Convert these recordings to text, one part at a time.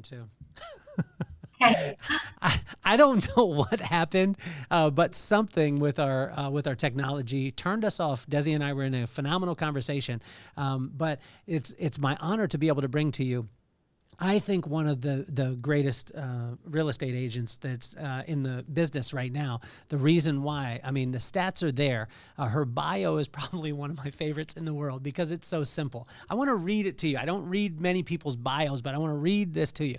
too. Hey. I don't know what happened, but something with our technology turned us off. Desi and I were in a phenomenal conversation, but it's my honor to be able to bring to you. I think one of the greatest real estate agents that's in the business right now. The reason why, I mean, the stats are there. Her bio is probably one of my favorites in the world because it's so simple. I want to read it to you. I don't read many people's bios, but I want to read this to you.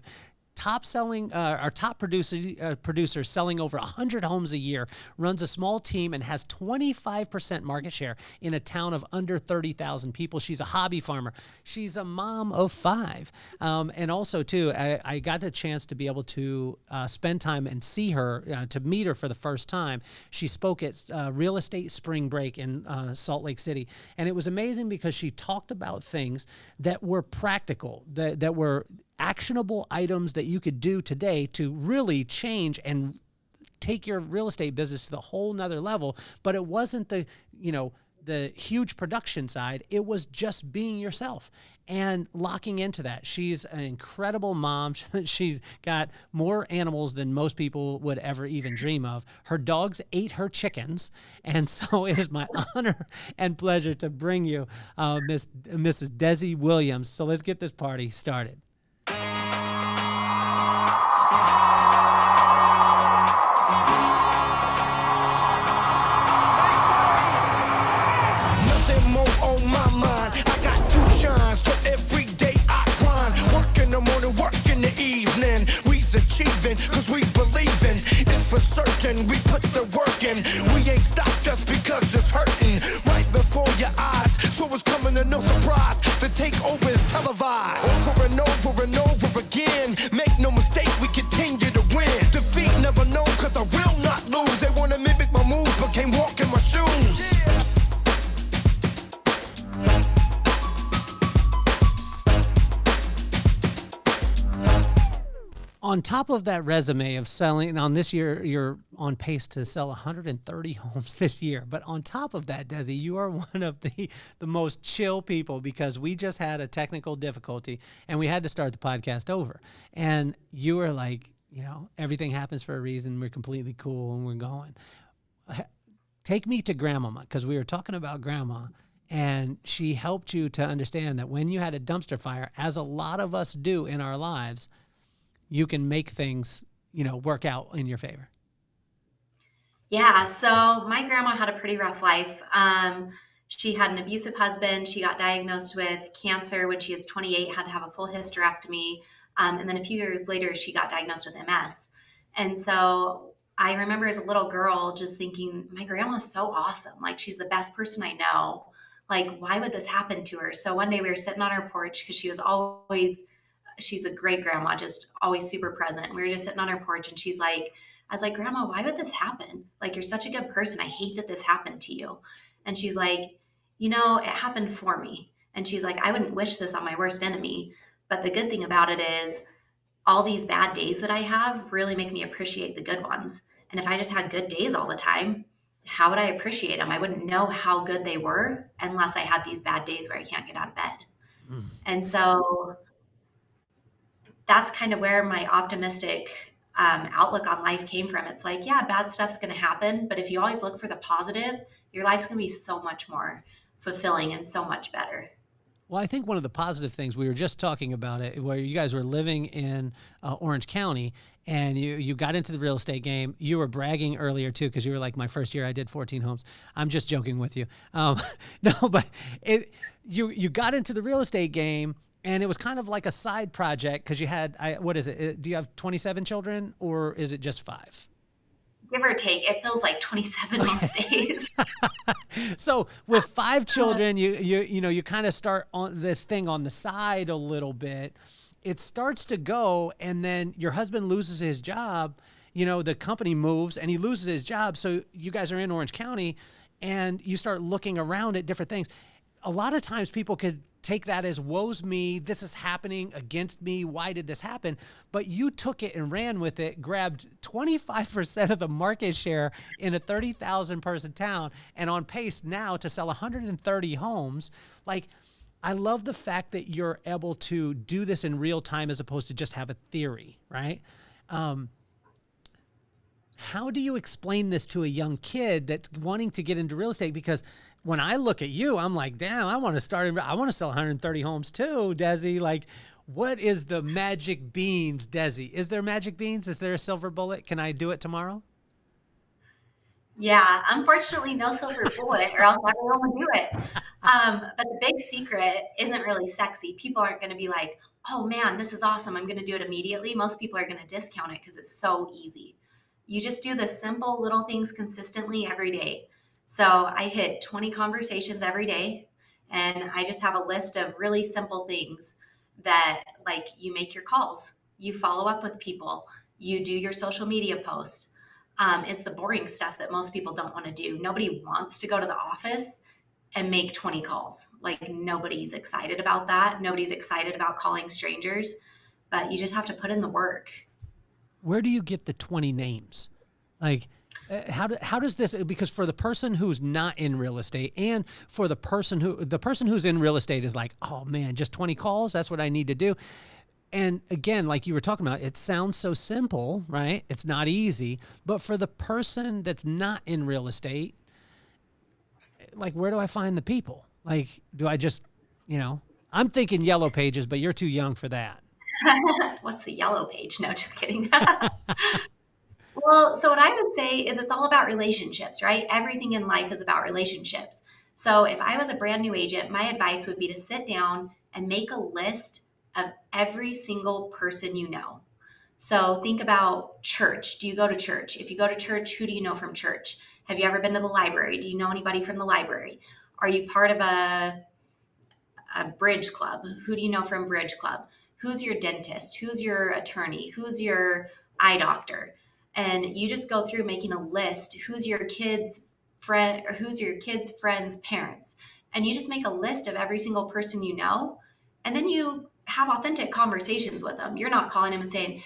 Our top producer selling over 100 homes a year, runs a small team and has 25% market share in a town of under 30,000 people. She's a hobby farmer. She's a mom of 5. And also too, I got a chance to be able to spend time and see her, to meet her for the first time. She spoke at Real Estate Spring Break in Salt Lake City. And it was amazing because she talked about things that were practical, that were actionable items that you could do today to really change and take your real estate business to the whole nother level. But it wasn't the huge production side. It was just being yourself and locking into that. She's an incredible mom. She's got more animals than most people would ever even dream of. Her dogs ate her chickens. And so it is my honor and pleasure to bring you Mrs. Desi Williams. So let's get this party started. Achieving, cause we believing it's for certain. We put the work in. We ain't stopped just because it's hurting right before your eyes. So it's coming to no surprise. The takeover is televised over and over and over again. Make no mistake, we continue to win. Defeat never known, cause I will not lose. They wanna mimic my moves, but can't walk in my shoes. On top of that resume of selling, on this year, you're on pace to sell 130 homes this year. But on top of that, Desi, you are one of the most chill people because we just had a technical difficulty and we had to start the podcast over. And you were like, everything happens for a reason. We're completely cool and we're going. Take me to grandmama, because we were talking about grandma. And she helped you to understand that when you had a dumpster fire, as a lot of us do in our lives, you can make things, work out in your favor. Yeah. So my grandma had a pretty rough life. She had an abusive husband. She got diagnosed with cancer when she was 28, had to have a full hysterectomy. And then a few years later, she got diagnosed with MS. And so I remember as a little girl just thinking, my grandma's so awesome. Like, she's the best person I know. Like, why would this happen to her? So one day we were sitting on her porch because she's a great grandma, just always super present. We were just sitting on her porch and I was like, Grandma, why would this happen? Like, you're such a good person. I hate that this happened to you. And she's like, it happened for me. And she's like, I wouldn't wish this on my worst enemy. But the good thing about it is all these bad days that I have really make me appreciate the good ones. And if I just had good days all the time, how would I appreciate them? I wouldn't know how good they were unless I had these bad days where I can't get out of bed. Mm. And so that's kind of where my optimistic outlook on life came from. It's like, yeah, bad stuff's going to happen, but if you always look for the positive, your life's going to be so much more fulfilling and so much better. Well, I think one of the positive things, we were just talking about it, where you guys were living in Orange County and you got into the real estate game. You were bragging earlier too, because you were like, my first year I did 14 homes. I'm just joking with you. No, but you got into the real estate game. And it was kind of like a side project because you had, what is it? Do you have 27 children or is it just 5? Give or take. It feels like 27 most days. So with 5 children, you kind of start on this thing on the side a little bit. It starts to go, and then your husband loses his job. The company moves and he loses his job. So you guys are in Orange County and you start looking around at different things. A lot of times people could take that as woe's me, this is happening against me, why did this happen? But you took it and ran with it, grabbed 25% of the market share in a 30,000 person town and on pace now to sell 130 homes. Like, I love the fact that you're able to do this in real time as opposed to just have a theory, right? How do you explain this to a young kid that's wanting to get into real estate? Because when I look at you, I'm like, damn, I want to sell 130 homes too, Desi. Like, what is the magic beans, Desi? Is there magic beans? Is there a silver bullet? Can I do it tomorrow? Yeah, unfortunately, no silver bullet, or else I will do it. But the big secret isn't really sexy. People aren't going to be like, oh man, this is awesome, I'm going to do it immediately. Most people are going to discount it because it's so easy. You just do the simple little things consistently every day. So I hit 20 conversations every day, and I just have a list of really simple things that, like, you make your calls, you follow up with people, you do your social media posts. Is the boring stuff that most people don't want to do. Nobody wants to go to the office and make 20 calls. Like, nobody's excited about that. Nobody's excited about calling strangers, but you just have to put in the work. Where do you get the 20 names? Like, how does this, because for the person who's not in real estate and for the person who's in real estate is like, oh man, just 20 calls. That's what I need to do. And again, like you were talking about, it sounds so simple, right? It's not easy, but for the person that's not in real estate, like, where do I find the people? Like, do I just, I'm thinking Yellow Pages, but you're too young for that. What's the Yellow Page? No, just kidding. Well, so what I would say is it's all about relationships, right? Everything in life is about relationships. So if I was a brand new agent, my advice would be to sit down and make a list of every single person you know. So think about church. Do you go to church? If you go to church, who do you know from church? Have you ever been to the library? Do you know anybody from the library? Are you part of a bridge club? Who do you know from bridge club? Who's your dentist? Who's your attorney? Who's your eye doctor? And you just go through making a list. Who's your kid's friend, or who's your kid's friend's parents? And you just make a list of every single person you know. And then you have authentic conversations with them. You're not calling them and saying,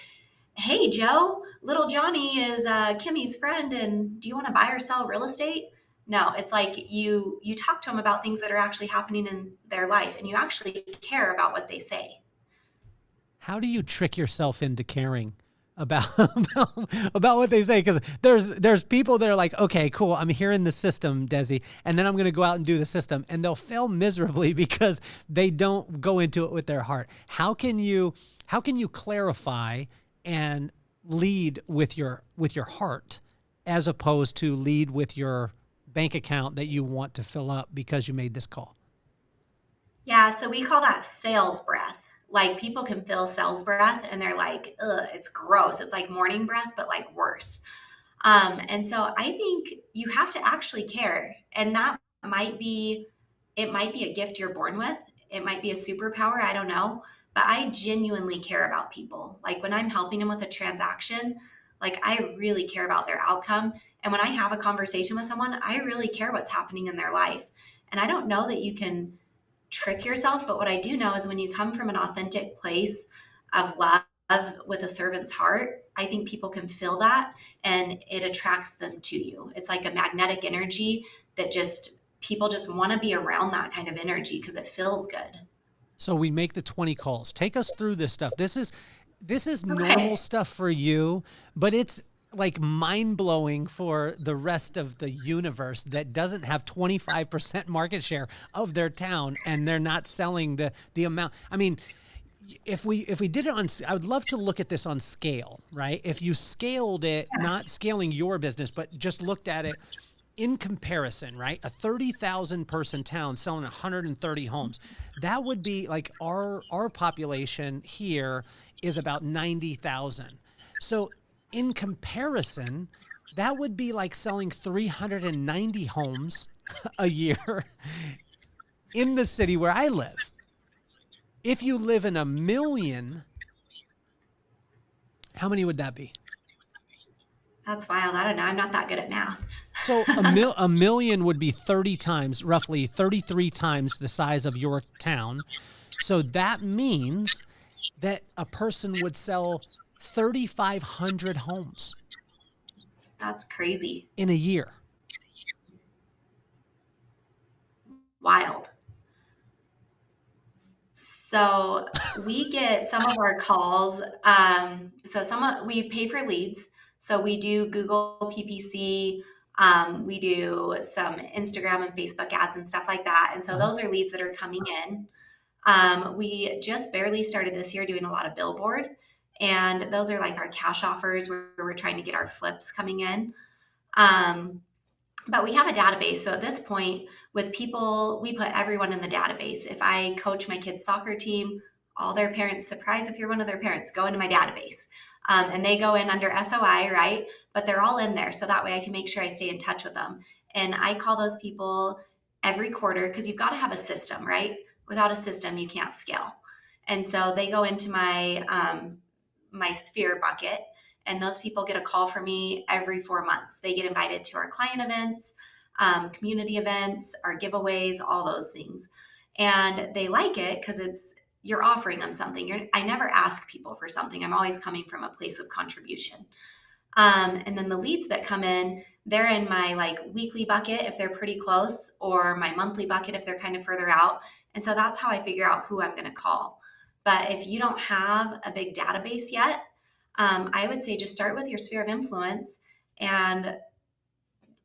hey, Joe, little Johnny is Kimmy's friend, and do you want to buy or sell real estate? No, it's like you talk to them about things that are actually happening in their life, and you actually care about what they say. How do you trick yourself into caring about about what they say? Because there's people that are like, okay, cool, I'm hearing the system, Desi, and then I'm going to go out and do the system, and they'll fail miserably because they don't go into it with their heart. How can you clarify and lead with your heart as opposed to lead with your bank account that you want to fill up because you made this call? Yeah, so we call that sales breath. Like, people can feel sales breath and they're like, ugh, it's gross. It's like morning breath, but like worse. And so I think you have to actually care. And that might be a gift you're born with. It might be a superpower. I don't know. But I genuinely care about people. Like, when I'm helping them with a transaction, like, I really care about their outcome. And when I have a conversation with someone, I really care what's happening in their life. And I don't know that you can trick yourself, but what I do know is when you come from an authentic place of love with a servant's heart, I think people can feel that and it attracts them to you. It's like a magnetic energy that people just want to be around that kind of energy because it feels good. So we make the 20 calls. Take us through this stuff. This is Okay. normal stuff for you, but it's like mind-blowing for the rest of the universe that doesn't have 25% market share of their town, and they're not selling the amount. I mean, if we did it on, I would love to look at this on scale, right? If you scaled it, not scaling your business, but just looked at it in comparison, right? A 30,000 person town selling 130 homes. That would be like our population here is about 90,000. So in comparison, that would be like selling 390 homes a year in the city where I live. If you live in a million, how many would that be? That's wild. I don't know. I'm not that good at math. So a million would be 30 times, roughly 33 times the size of your town. So that means that a person would sell 3,500 homes. That's crazy. In a year. Wild. So we get some of our calls. We pay for leads. So we do Google PPC. We do some Instagram and Facebook ads and stuff like that. And so those are leads that are coming in. We just barely started this year doing a lot of billboard. And those are like our cash offers where we're trying to get our flips coming in. But we have a database. So at this point, with people, we put everyone in the database. If I coach my kids' soccer team, all their parents, surprise if you're one of their parents, go into my database. And they go in under SOI, right? But they're all in there. So that way I can make sure I stay in touch with them. And I call those people every quarter because you've got to have a system, right? Without a system, you can't scale. And so they go into my sphere bucket, and those people get a call from me every 4 months. They get invited to our client events, community events, our giveaways, all those things. And they like it because you're offering them something. I never ask people for something. I'm always coming from a place of contribution. And then the leads that come in, they're in my like weekly bucket if they're pretty close, or my monthly bucket if they're kind of further out. And so that's how I figure out who I'm going to call. But if you don't have a big database yet, I would say just start with your sphere of influence and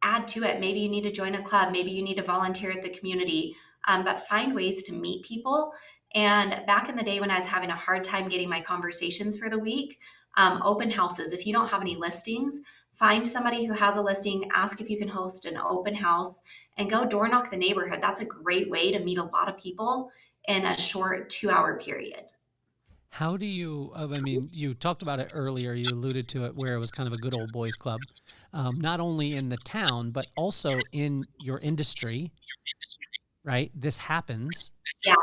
add to it. Maybe you need to join a club. Maybe you need to volunteer at the community, but find ways to meet people. And back in the day when I was having a hard time getting my conversations for the week, open houses. If you don't have any listings, find somebody who has a listing, ask if you can host an open house, and go door knock the neighborhood. That's a great way to meet a lot of people in a short 2-hour period. How do you, I mean, you talked about it earlier, you alluded to it where it was kind of a good old boys club, not only in the town, but also in your industry, right? This happens. Yeah.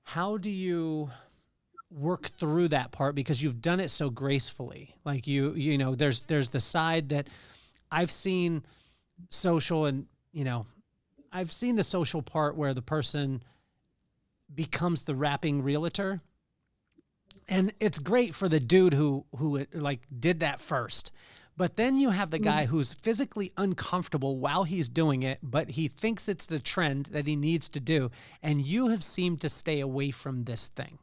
How do you work through that part? Because you've done it so gracefully. Like you know, there's the side that I've seen social and, you know, I've seen the social part where the person becomes the rapping realtor. And it's great for the dude who like did that first. But then you have the guy who's physically uncomfortable while he's doing it, but he thinks it's the trend that he needs to do. And you have seemed to stay away from this thing.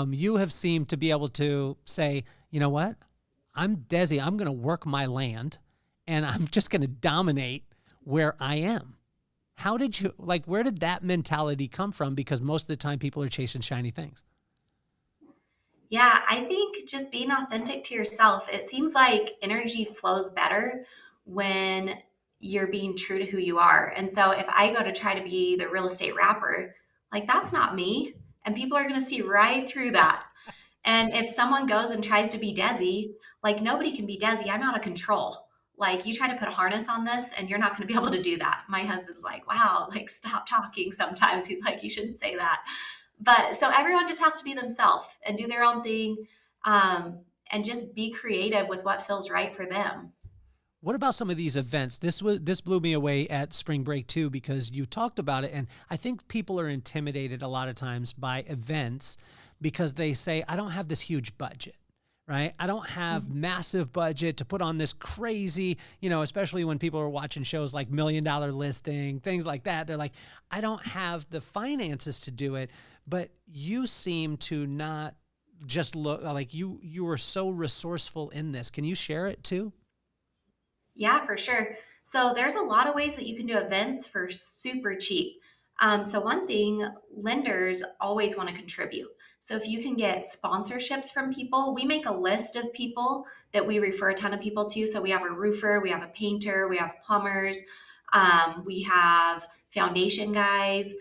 You have seemed to be able to say, you know what? I'm Desi. I'm going to work my land and I'm just going to dominate where I am. How did you, like, where did that mentality come from? Because most of the time people are chasing shiny things. Yeah, I think just being authentic to yourself. It seems like energy flows better when you're being true to who you are. And so if I go to try to be the real estate rapper, like that's not me. And people are going to see right through that. And if someone goes and tries to be Desi, like nobody can be Desi. I'm out of control. Like you try to put a harness on this and you're not going to be able to do that. My husband's like, wow, like stop talking sometimes. He's like, you shouldn't say that. But so everyone just has to be themselves and do their own thing, and just be creative with what feels right for them. What about some of these events? This blew me away at spring break too, because you talked about it. And I think people are intimidated a lot of times by events because they say, I don't have this huge budget, right? I don't have massive budget to put on this crazy, you know, especially when people are watching shows like $1 Million Listing, things like that. They're like, I don't have the finances to do it. But you seem to not just look like you were so resourceful in this. Can you share it too? Yeah, for sure. So there's a lot of ways that you can do events for super cheap. So one thing, lenders always want to contribute. So if you can get sponsorships from people, we make a list of people that we refer a ton of people to. So we have a roofer, we have a painter, we have plumbers, we have foundation guys,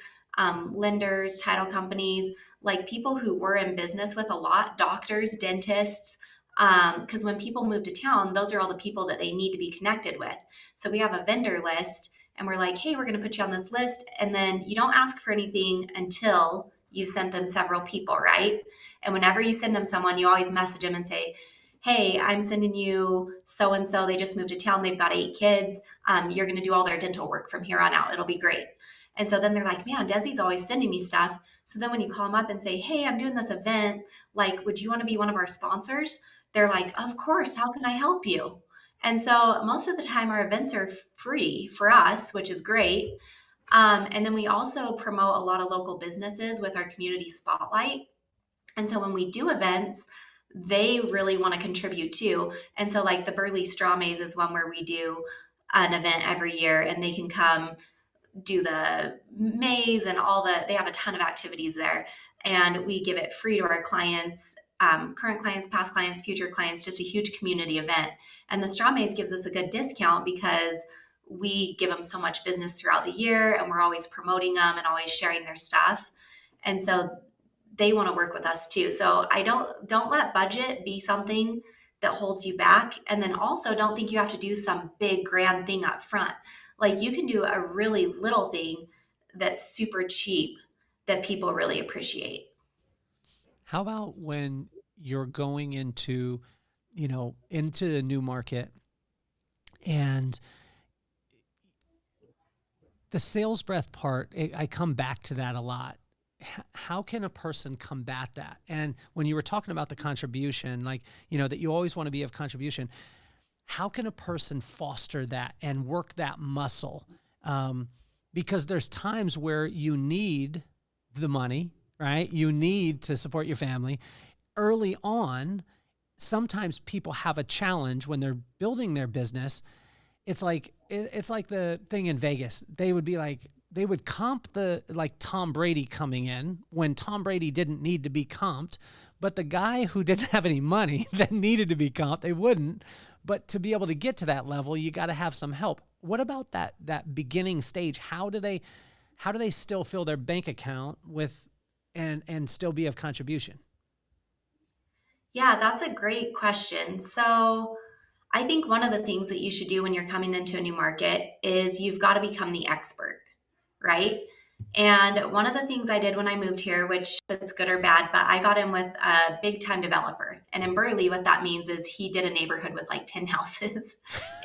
lenders, title companies, like people who we're in business with a lot, doctors, dentists, because when people move to town, those are all the people that they need to be connected with. So we have a vendor list and we're like, hey, we're going to put you on this list. And then you don't ask for anything until you sent them several people, right? And whenever you send them someone, you always message them and say, hey, I'm sending you so-and-so. They just moved to town. They've got 8 kids. You're going to do all their dental work from here on out. It'll be great. And so then they're like, man, Desi's always sending me stuff. So then when you call them up and say, hey, I'm doing this event, like, would you want to be one of our sponsors? They're like, of course, how can I help you? And so most of the time our events are free for us, which is great. And then we also promote a lot of local businesses with our community spotlight. And so when we do events, they really want to contribute too. And so like the Burley Straw Maze is one where we do an event every year, and they can come do the maze and they have a ton of activities there. And we give it free to our clients, current clients, past clients, future clients, just a huge community event. And the Straw Maze gives us a good discount because we give them so much business throughout the year, and we're always promoting them and always sharing their stuff. And so they want to work with us too. So I don't let budget be something that holds you back. And then also don't think you have to do some big grand thing up front. Like you can do a really little thing that's super cheap that people really appreciate. How about when you're going into, into a new market, and the sales breath part, I come back to that a lot. How can a person combat that? And when you were talking about the contribution, like, that you always want to be of contribution, how can a person foster that and work that muscle? Because there's times where you need the money, right? You need to support your family. Early on, sometimes people have a challenge when they're building their business. It's like the thing in Vegas. They would comp like Tom Brady coming in when Tom Brady didn't need to be comped, but the guy who didn't have any money that needed to be comped, they wouldn't. But to be able to get to that level, you got to have some help. What about that beginning stage? How do they still fill their bank account with and still be of contribution? Yeah, that's a great question. So I think one of the things that you should do when you're coming into a new market is you've got to become the expert, right? And one of the things I did when I moved here, which it's good or bad, but I got in with a big time developer. And in Burley, what that means is he did a neighborhood with like 10 houses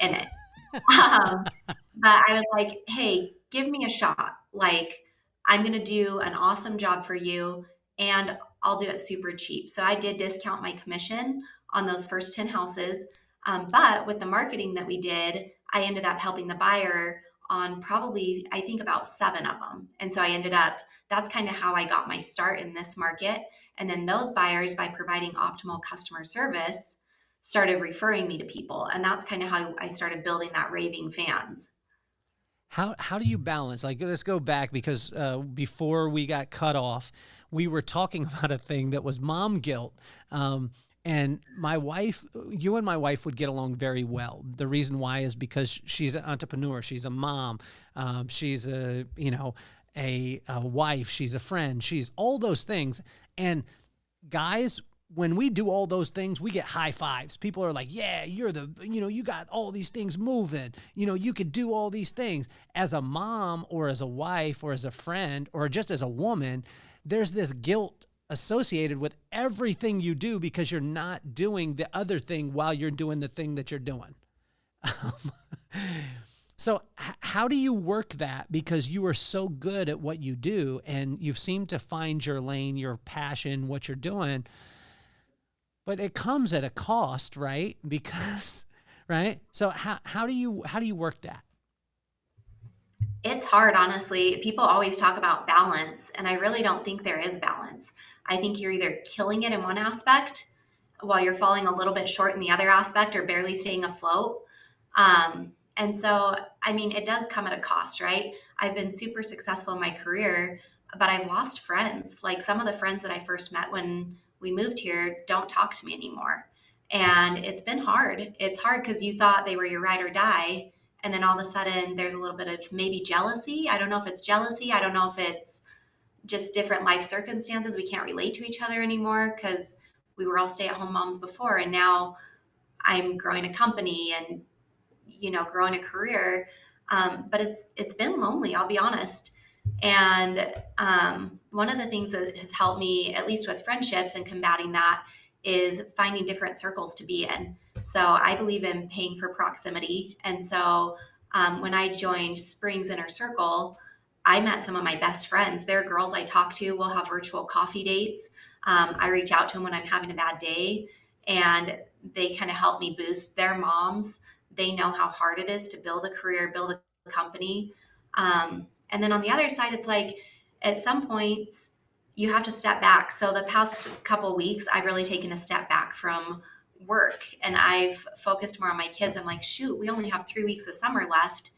in it. But I was like, hey, give me a shot. Like, I'm going to do an awesome job for you, and I'll do it super cheap. So I did discount my commission on those first 10 houses. But with the marketing that we did, I ended up helping the buyer on probably, I think, about 7 of them. And so that's kind of how I got my start in this market. And then those buyers, by providing optimal customer service, started referring me to people. And that's kind of how I started building that raving fans. How do you balance? Like, let's go back because before we got cut off, we were talking about a thing that was mom guilt. And you and my wife would get along very well. The reason why is because she's an entrepreneur. She's a mom. She's a wife. She's a friend. She's all those things. And guys, when we do all those things, we get high fives. People are like, yeah, you got all these things moving. You could do all these things. As a mom or as a wife or as a friend or just as a woman, there's this guilt associated with everything you do because you're not doing the other thing while you're doing the thing that you're doing. So how do you work that? Because you are so good at what you do and you've seemed to find your lane, your passion, what you're doing. But it comes at a cost, right? Because, right? So how do you work that? It's hard, honestly. People always talk about balance, and I really don't think there is balance. I think you're either killing it in one aspect while you're falling a little bit short in the other aspect or barely staying afloat. And so, I mean, it does come at a cost, right? I've been super successful in my career, but I've lost friends. Like some of the friends that I first met when we moved here don't talk to me anymore. And it's been hard. It's hard because you thought they were your ride or die. And then all of a sudden there's a little bit of maybe jealousy. I don't know if it's jealousy. I don't know if it's just different life circumstances. We can't relate to each other anymore because we were all stay-at-home moms before. And now I'm growing a company and, growing a career. But it's been lonely, I'll be honest. And one of the things that has helped me, at least with friendships and combating that, is finding different circles to be in. So I believe in paying for proximity. And so when I joined Spring's Inner Circle, I met some of my best friends. They're girls I talk to. We'll have virtual coffee dates. I reach out to them when I'm having a bad day, and they kind of help me boost their moms. They know how hard it is to build a career, build a company. And then on the other side, it's like at some points you have to step back. So the past couple of weeks, I've really taken a step back from work and I've focused more on my kids. I'm like, shoot, we only have 3 weeks of summer left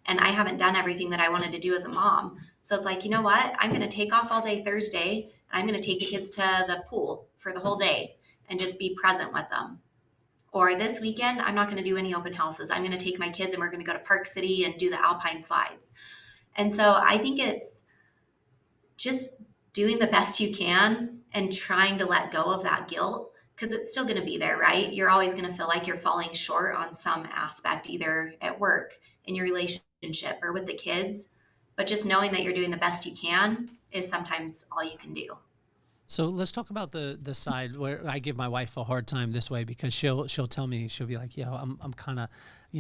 and I haven't done everything that I wanted to do as a mom. So it's like, you know what? I'm going to take off all day Thursday and I'm going to take the kids to the pool for the whole day and just be present with them. Or this weekend, I'm not going to do any open houses. I'm going to take my kids and we're going to go to Park City and do the alpine slides. And so I think it's just doing the best you can and trying to let go of that guilt, because it's still going to be there, right? You're always going to feel like you're falling short on some aspect, either at work, in your relationship, or with the kids. But just knowing that you're doing the best you can is sometimes all you can do. So let's talk about the side where I give my wife a hard time this way, because she'll tell me, she'll be like, yeah, I'm kind of,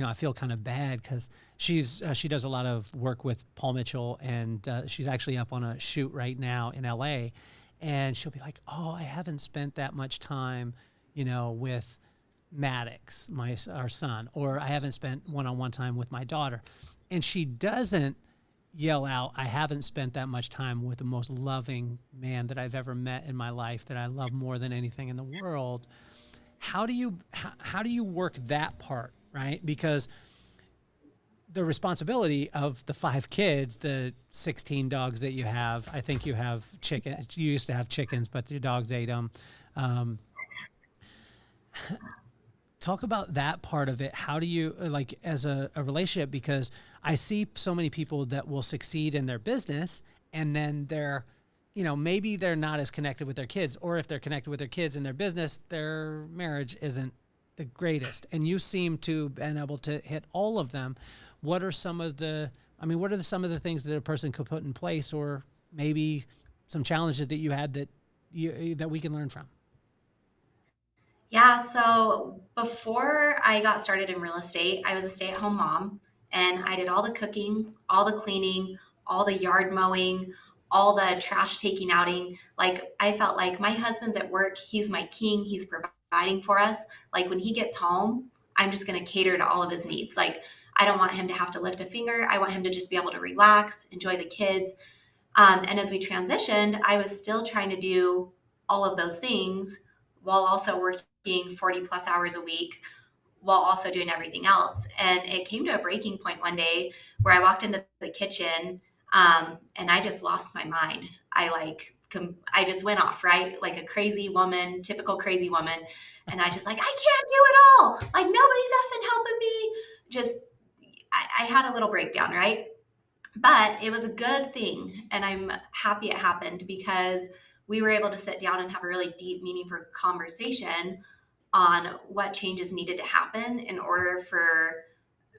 I feel kind of bad because she does a lot of work with Paul Mitchell, and she's actually up on a shoot right now in LA, and she'll be like, oh, I haven't spent that much time, with Maddox, our son, or I haven't spent one-on-one time with my daughter, and she doesn't yell out, I haven't spent that much time with the most loving man that I've ever met in my life, that I love more than anything in the world. How do you work that part, right? Because the responsibility of the 5 kids, the 16 dogs that you have, I think you have chickens. You used to have chickens, but your dogs ate them. Talk about that part of it. How do you, like, as a relationship, because I see so many people that will succeed in their business and then they're, maybe they're not as connected with their kids, or if they're connected with their kids in their business, their marriage isn't the greatest. And you seem to have been able to hit all of them. What are some of the things that a person could put in place, or maybe some challenges that you had that we can learn from? Yeah, so before I got started in real estate, I was a stay-at-home mom and I did all the cooking, all the cleaning, all the yard mowing, all the trash taking outing. Like, I felt like my husband's at work, he's my king, he's providing for us. Like, when he gets home, I'm just going to cater to all of his needs. Like, I don't want him to have to lift a finger. I want him to just be able to relax, enjoy the kids. And as we transitioned, I was still trying to do all of those things while also working 40 plus hours a week, while also doing everything else. And it came to a breaking point one day where I walked into the kitchen and I just lost my mind. I just went off, right? Like a crazy woman, typical crazy woman. And I just like, I can't do it all. Like, nobody's effing helping me. I had a little breakdown, right? But it was a good thing. And I'm happy it happened, because we were able to sit down and have a really deep, meaningful conversation on what changes needed to happen in order for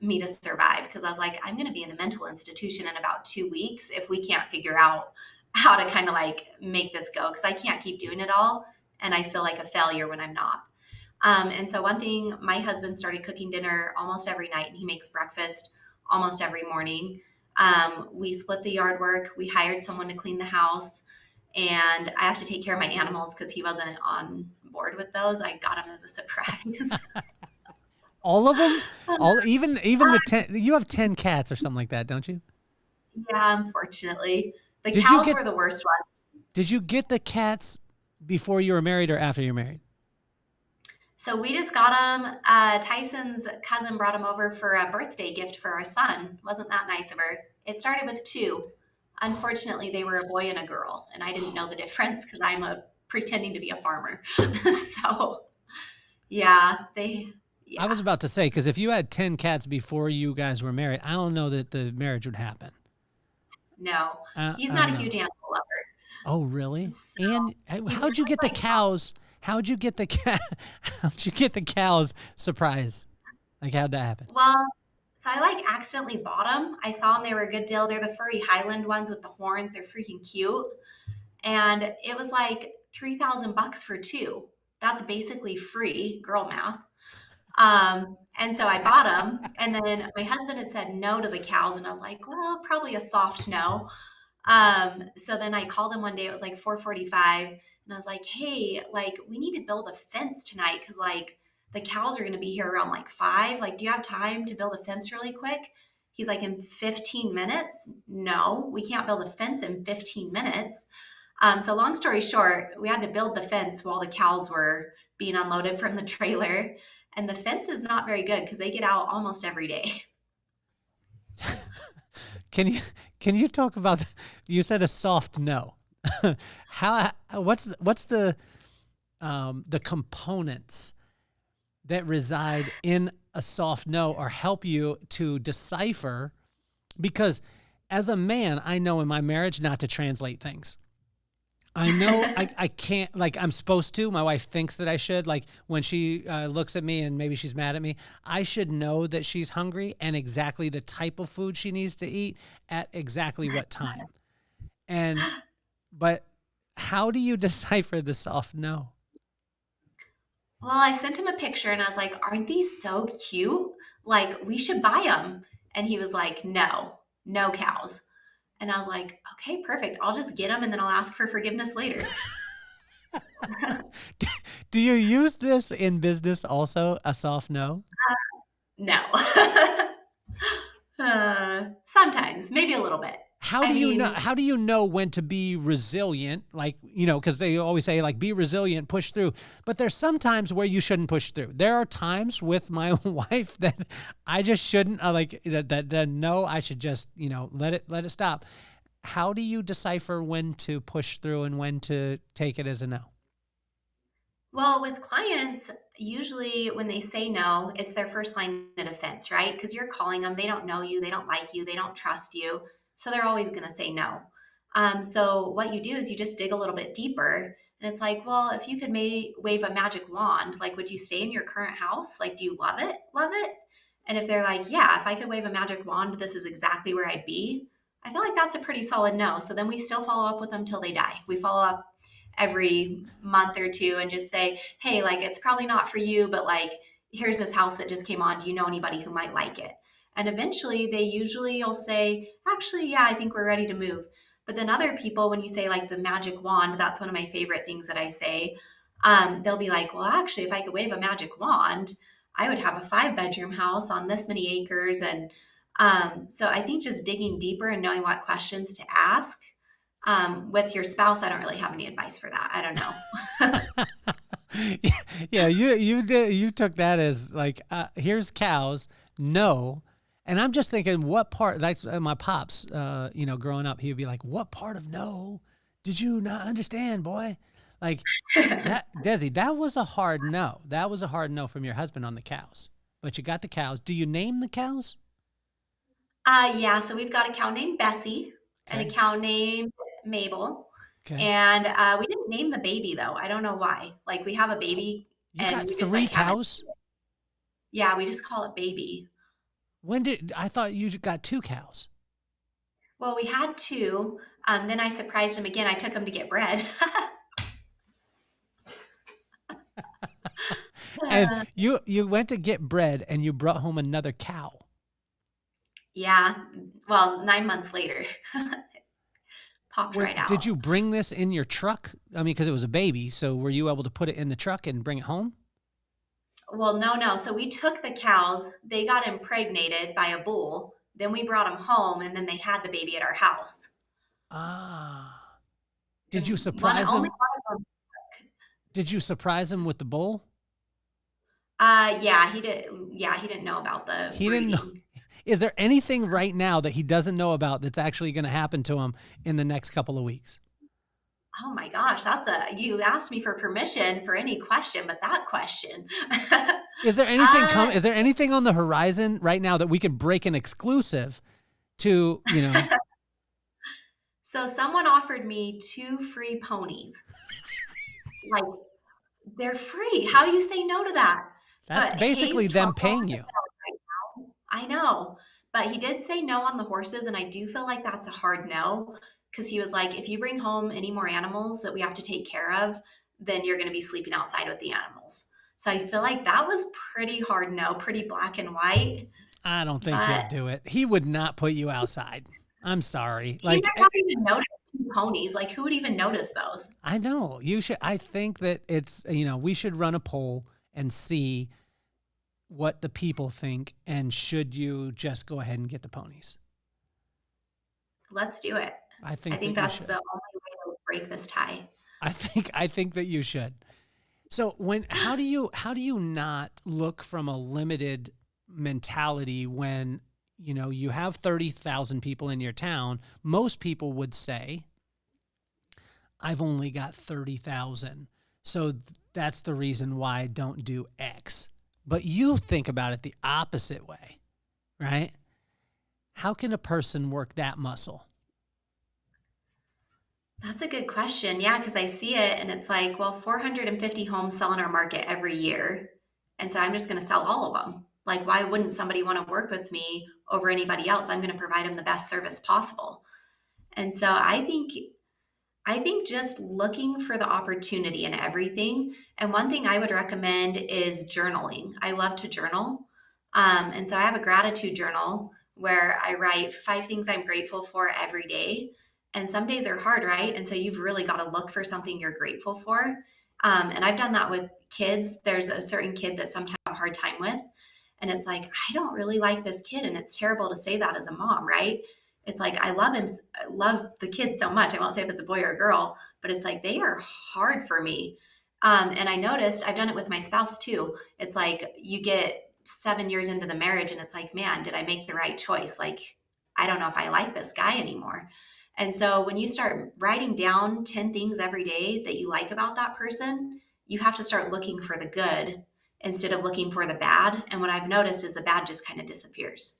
me to survive. Because I was like, I'm going to be in a mental institution in about 2 weeks if we can't figure out how to kind of like make this go, because I can't keep doing it all. And I feel like a failure when I'm not. And so one thing, my husband started cooking dinner almost every night, and he makes breakfast almost every morning. We split the yard work. We hired someone to clean the house. And I have to take care of my animals because he wasn't on board with those. I got him as a surprise. All of them? Even the 10, you have 10 cats or something like that, don't you? Yeah, unfortunately. The cows were the worst one. Did you get the cats before you were married or after you were married? So we just got them. Tyson's cousin brought them over for a birthday gift for our son. Wasn't that nice of her? It started with 2. Unfortunately, they were a boy and a girl, and I didn't know the difference because I'm pretending to be a farmer. So, yeah, I was about to say, because if you had 10 cats before you guys were married, I don't know that the marriage would happen. No, he's not a huge animal lover. Oh, really? So, and how'd you get the cows? How'd you get the cows surprise? Like, how'd that happen? Well, so I accidentally bought them. I saw them. They were a good deal. They're the furry Highland ones with the horns. They're freaking cute. And it was like $3,000 for 2. That's basically free, girl math. And so I bought them. And then my husband had said no to the cows. And I was like, well, probably a soft no. So then I called him one day. It was like 4:45. And I was like, hey, we need to build a fence tonight, because the cows are going to be here around 5. Do you have time to build a fence really quick? He's like, in 15 minutes? No, we can't build a fence in 15 minutes. So long story short, we had to build the fence while the cows were being unloaded from the trailer. And the fence is not very good because they get out almost every day. Can you talk about, you said a soft no. What's the components that reside in a soft no or help you to decipher? Because as a man, I know in my marriage not to translate things. I know I can't, like I'm supposed to. My wife thinks that I should. Like when she looks at me and maybe she's mad at me, I should know that she's hungry and exactly the type of food she needs to eat at exactly what time. But how do you decipher the soft no? Well, I sent him a picture and I was like, aren't these so cute? Like, we should buy them. And he was like, no cows. And I was like, okay, perfect. I'll just get them and then I'll ask for forgiveness later. Do you use this in business also, a soft no? No. Sometimes, maybe a little bit. How do you know when to be resilient? Like, because they always say like, be resilient, push through. But there's some times where you shouldn't push through. There are times with my wife that I just shouldn't no, I should just, let it stop. How do you decipher when to push through and when to take it as a no? Well, with clients, usually when they say no, it's their first line of defense, right? Because you're calling them, they don't know you, they don't like you, they don't trust you. So they're always going to say no. So what you do is you just dig a little bit deeper. And it's like, well, if you could wave a magic wand, like, would you stay in your current house? Like, do you love it? Love it? And if they're like, yeah, if I could wave a magic wand, this is exactly where I'd be. I feel like that's a pretty solid no. So then we still follow up with them till they die. We follow up every month or two and just say, hey, like, it's probably not for you, but like, here's this house that just came on. Do you know anybody who might like it? And eventually they usually will say, actually, yeah, I think we're ready to move. But then other people, when you say like the magic wand, that's one of my favorite things that I say. They'll be like, well, actually, if I could wave a magic wand, I would have a 5-bedroom house on this many acres. And so I think just digging deeper and knowing what questions to ask. With your spouse, I don't really have any advice for that. I don't know. Yeah, you took that as like, here's cows, no. And I'm just thinking, what part? That's my pops. Growing up, he would be like, "What part of no did you not understand, boy?" Like that, Desi. That was a hard no. That was a hard no from your husband on the cows. But you got the cows. Do you name the cows? Yeah. So we've got a cow named Bessie and a cow named Mabel. Okay. And we didn't name the baby though. I don't know why. Like we have a baby. You got 3 cows? Yeah, we just call it baby. I thought you got 2 cows. Well, we had 2. Then I surprised him again. I took him to get bread. And you went to get bread and you brought home another cow. Yeah. Well, 9 months later. Popped right out. Did you bring this in your truck? I mean, because it was a baby. So were you able to put it in the truck and bring it home? Well, no. So we took the cows. They got impregnated by a bull. Then we brought them home, and then they had the baby at our house. Ah. Did you surprise them? Did you surprise him with the bull? Yeah, he did. Yeah, he didn't know about the breeding. Didn't know. Is there anything right now that he doesn't know about that's actually going to happen to him in the next couple of weeks? Oh my gosh, you asked me for permission for any question, but that question. Is there anything is there anything on the horizon right now that we can break an exclusive to, So someone offered me 2 free ponies. Like, they're free. How do you say no to that? That's basically them paying you. I know, but he did say no on the horses, and I do feel like that's a hard no. Because he was like, if you bring home any more animals that we have to take care of, then you're going to be sleeping outside with the animals. So I feel like that was pretty hard no, pretty black and white. I don't think he'll do it. He would not put you outside. I'm sorry. He might not even notice 2 ponies. Like, who would even notice those? I know. You should. I think that it's, we should run a poll and see what the people think, and should you just go ahead and get the ponies? Let's do it. I I think think that you that's the should. only way to break this tie. I think that you should. So how do you not look from a limited mentality when, you have 30,000 people in your town? Most people would say, I've only got 30,000. So that's the reason why I don't do X. But you think about it the opposite way, right? How can a person work that muscle? That's a good question. Yeah, because I see it and it's like, well, 450 homes sell in our market every year. And so I'm just going to sell all of them. Like, why wouldn't somebody want to work with me over anybody else? I'm going to provide them the best service possible. And so I think just looking for the opportunity in everything. And one thing I would recommend is journaling. I love to journal. And so I have a gratitude journal where I write 5 things I'm grateful for every day. And some days are hard, right? And so you've really got to look for something you're grateful for. And I've done that with kids. There's a certain kid that sometimes I have a hard time with. And it's like, I don't really like this kid. And it's terrible to say that as a mom, right? It's like, I love him. I love the kids so much. I won't say if it's a boy or a girl, but it's like, they are hard for me. And I noticed I've done it with my spouse too. It's like you get 7 years into the marriage and it's like, man, did I make the right choice? Like, I don't know if I like this guy anymore. And so when you start writing down 10 things every day that you like about that person, you have to start looking for the good instead of looking for the bad. And what I've noticed is the bad just kind of disappears.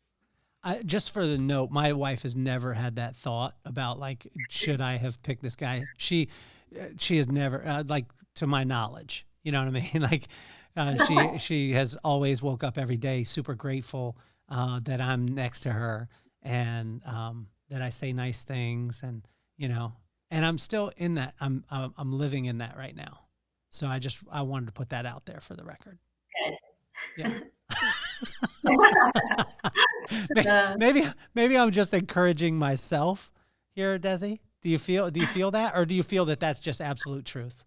Just for the note, my wife has never had that thought about like, should I have picked this guy? She has never, like, to my knowledge, you know what I mean? Like, she has always woke up every day super grateful that I'm next to her, and that I say nice things, and and I'm still in that. I'm living in that right now. So I wanted to put that out there for the record. Yeah. Uh, Maybe I'm just encouraging myself here, Desi. Do you feel that, or do you feel that that's just absolute truth?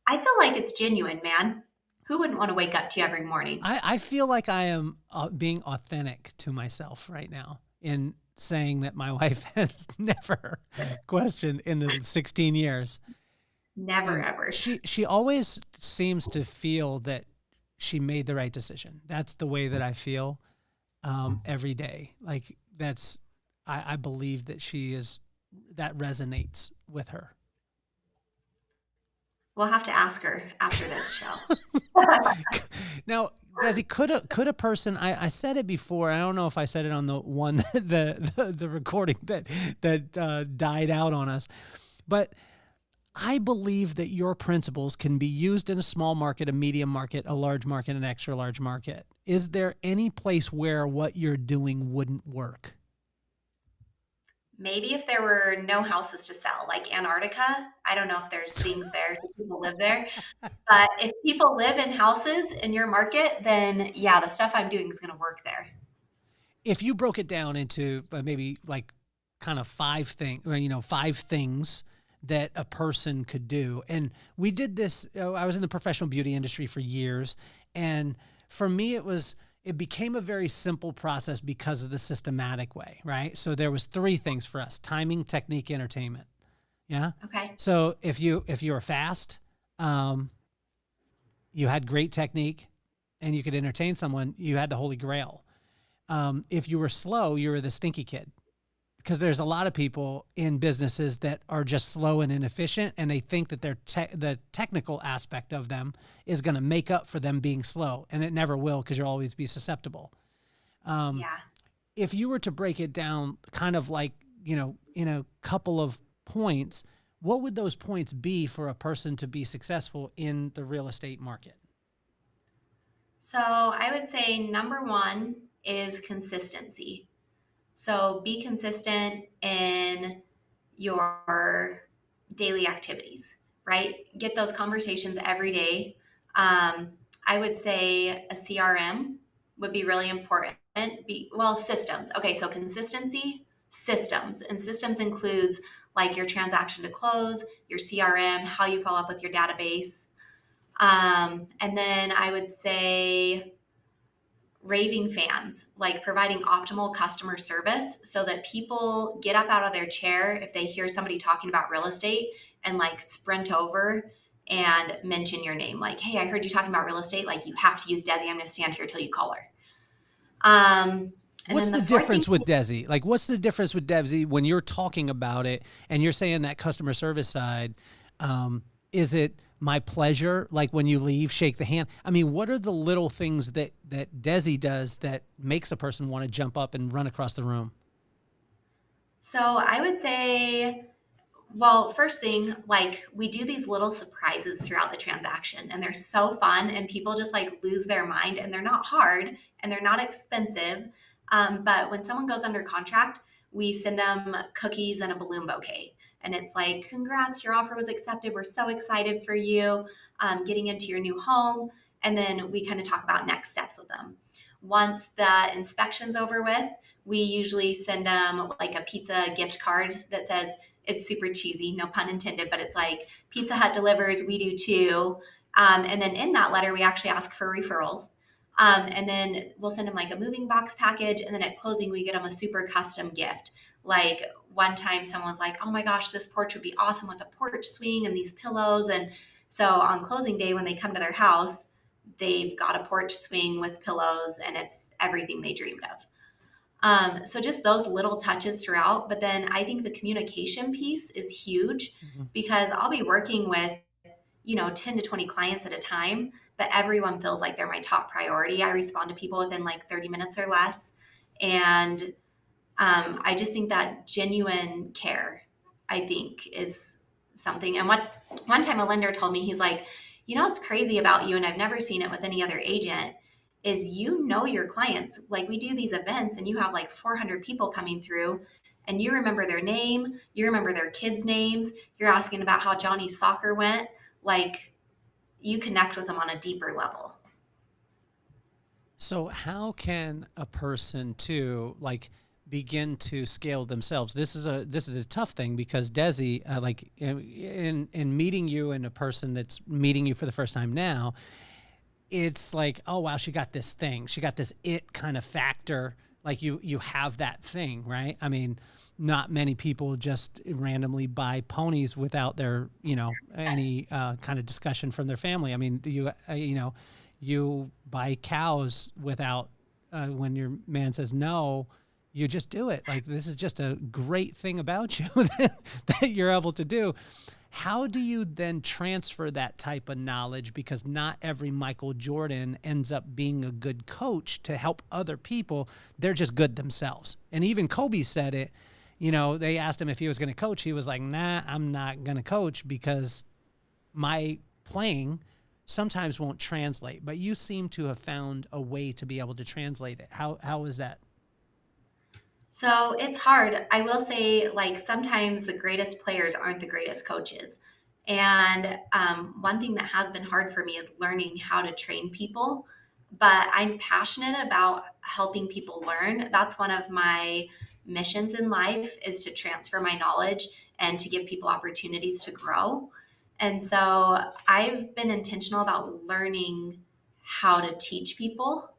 I feel like it's genuine, man. Who wouldn't want to wake up to you every morning? I feel like I am being authentic to myself right now in saying that my wife has never questioned in the 16 years. Never, And ever. she always seems to feel that she made the right decision. That's the way that I feel every day. Like I believe that that resonates with her. We'll have to ask her after this show. Now, Desi, could a person? I said it before. I don't know if I said it on the one the recording that died out on us, but I believe that your principles can be used in a small market, a medium market, a large market, an extra large market. Is there any place where what you're doing wouldn't work? Maybe if there were no houses to sell, like Antarctica. I don't know if there's things there. Do people live there? But if people live in houses in your market, then yeah, the stuff I'm doing is going to work there. If you broke it down into maybe like kind of 5 things that a person could do. And we did this, I was in the professional beauty industry for years. And for me, it became a very simple process because of the systematic way, right? So there was 3 things for us: timing, technique, entertainment. Yeah. Okay. So if you were fast, you had great technique, and you could entertain someone, you had the holy grail. If you were slow, you were the stinky kid. Because there's a lot of people in businesses that are just slow and inefficient, and they think that the technical aspect of them is going to make up for them being slow, and it never will, because you'll always be susceptible. Yeah. If you were to break it down kind of like, in a couple of points, what would those points be for a person to be successful in the real estate market? So I would say number one is consistency. So be consistent in your daily activities, right? Get those conversations every day. I would say a CRM would be really important. Systems. Okay, so consistency, systems, and systems includes like your transaction to close, your CRM, how you follow up with your database. And then I would say raving fans, like providing optimal customer service so that people get up out of their chair if they hear somebody talking about real estate and like sprint over and mention your name. Like, hey, I heard you talking about real estate. Like, you have to use Desi. I'm going to stand here till you call her. And What's then the fourth thing, difference with Desi? Like, what's the difference with Desi when you're talking about it and you're saying that customer service side? Is it my pleasure? Like when you leave, shake the hand. I mean, what are the little things that Desi does that makes a person want to jump up and run across the room? so I would say, well, first thing, like we do these little surprises throughout the transaction and they're so fun and people just like lose their mind and they're not hard and they're not expensive. But when someone goes under contract, we send them cookies and a balloon bouquet. And it's like, congrats, your offer was accepted. We're so excited for you getting into your new home. And then we kind of talk about next steps with them. Once the inspection's over with, we usually send them like a pizza gift card that says, it's super cheesy, no pun intended, but it's like Pizza Hut delivers, we do too. And then in that letter, we actually ask for referrals. And then we'll send them like a moving box package. And then at closing, we get them a super custom gift. Like one time someone was like, oh my gosh, this porch would be awesome with a porch swing and these pillows. And so on closing day, when they come to their house, they've got a porch swing with pillows and it's everything they dreamed of. So just those little touches throughout. But then I think the communication piece is huge because I'll be working with, 10 to 20 clients at a time, but everyone feels like they're my top priority. I respond to people within like 30 minutes or less. And I just think that genuine care, I think, is something. And one time a lender told me, he's like, what's crazy about you, and I've never seen it with any other agent, is your clients. Like we do these events and you have like 400 people coming through and you remember their name, you remember their kids' names, you're asking about how Johnny's soccer went. Like you connect with them on a deeper level. So how can a person too, like, begin to scale themselves? This is a tough thing because Desi, like in meeting you and a person that's meeting you for the first time now, it's like, oh wow, she got this thing, she got this it kind of factor. Like you have that thing, right? I mean, not many people just randomly buy ponies without their, any kind of discussion from their family. I mean, you buy cows without, when your man says no, you just do it. Like, this is just a great thing about you that you're able to do. How do you then transfer that type of knowledge? Because not every Michael Jordan ends up being a good coach to help other people. They're just good themselves. And even Kobe said it, they asked him if he was going to coach. He was like, nah, I'm not going to coach because my playing sometimes won't translate. But you seem to have found a way to be able to translate it. How is that? So it's hard. I will say, like, sometimes the greatest players aren't the greatest coaches. And one thing that has been hard for me is learning how to train people. But I'm passionate about helping people learn. That's one of my missions in life, is to transfer my knowledge and to give people opportunities to grow. And so I've been intentional about learning how to teach people.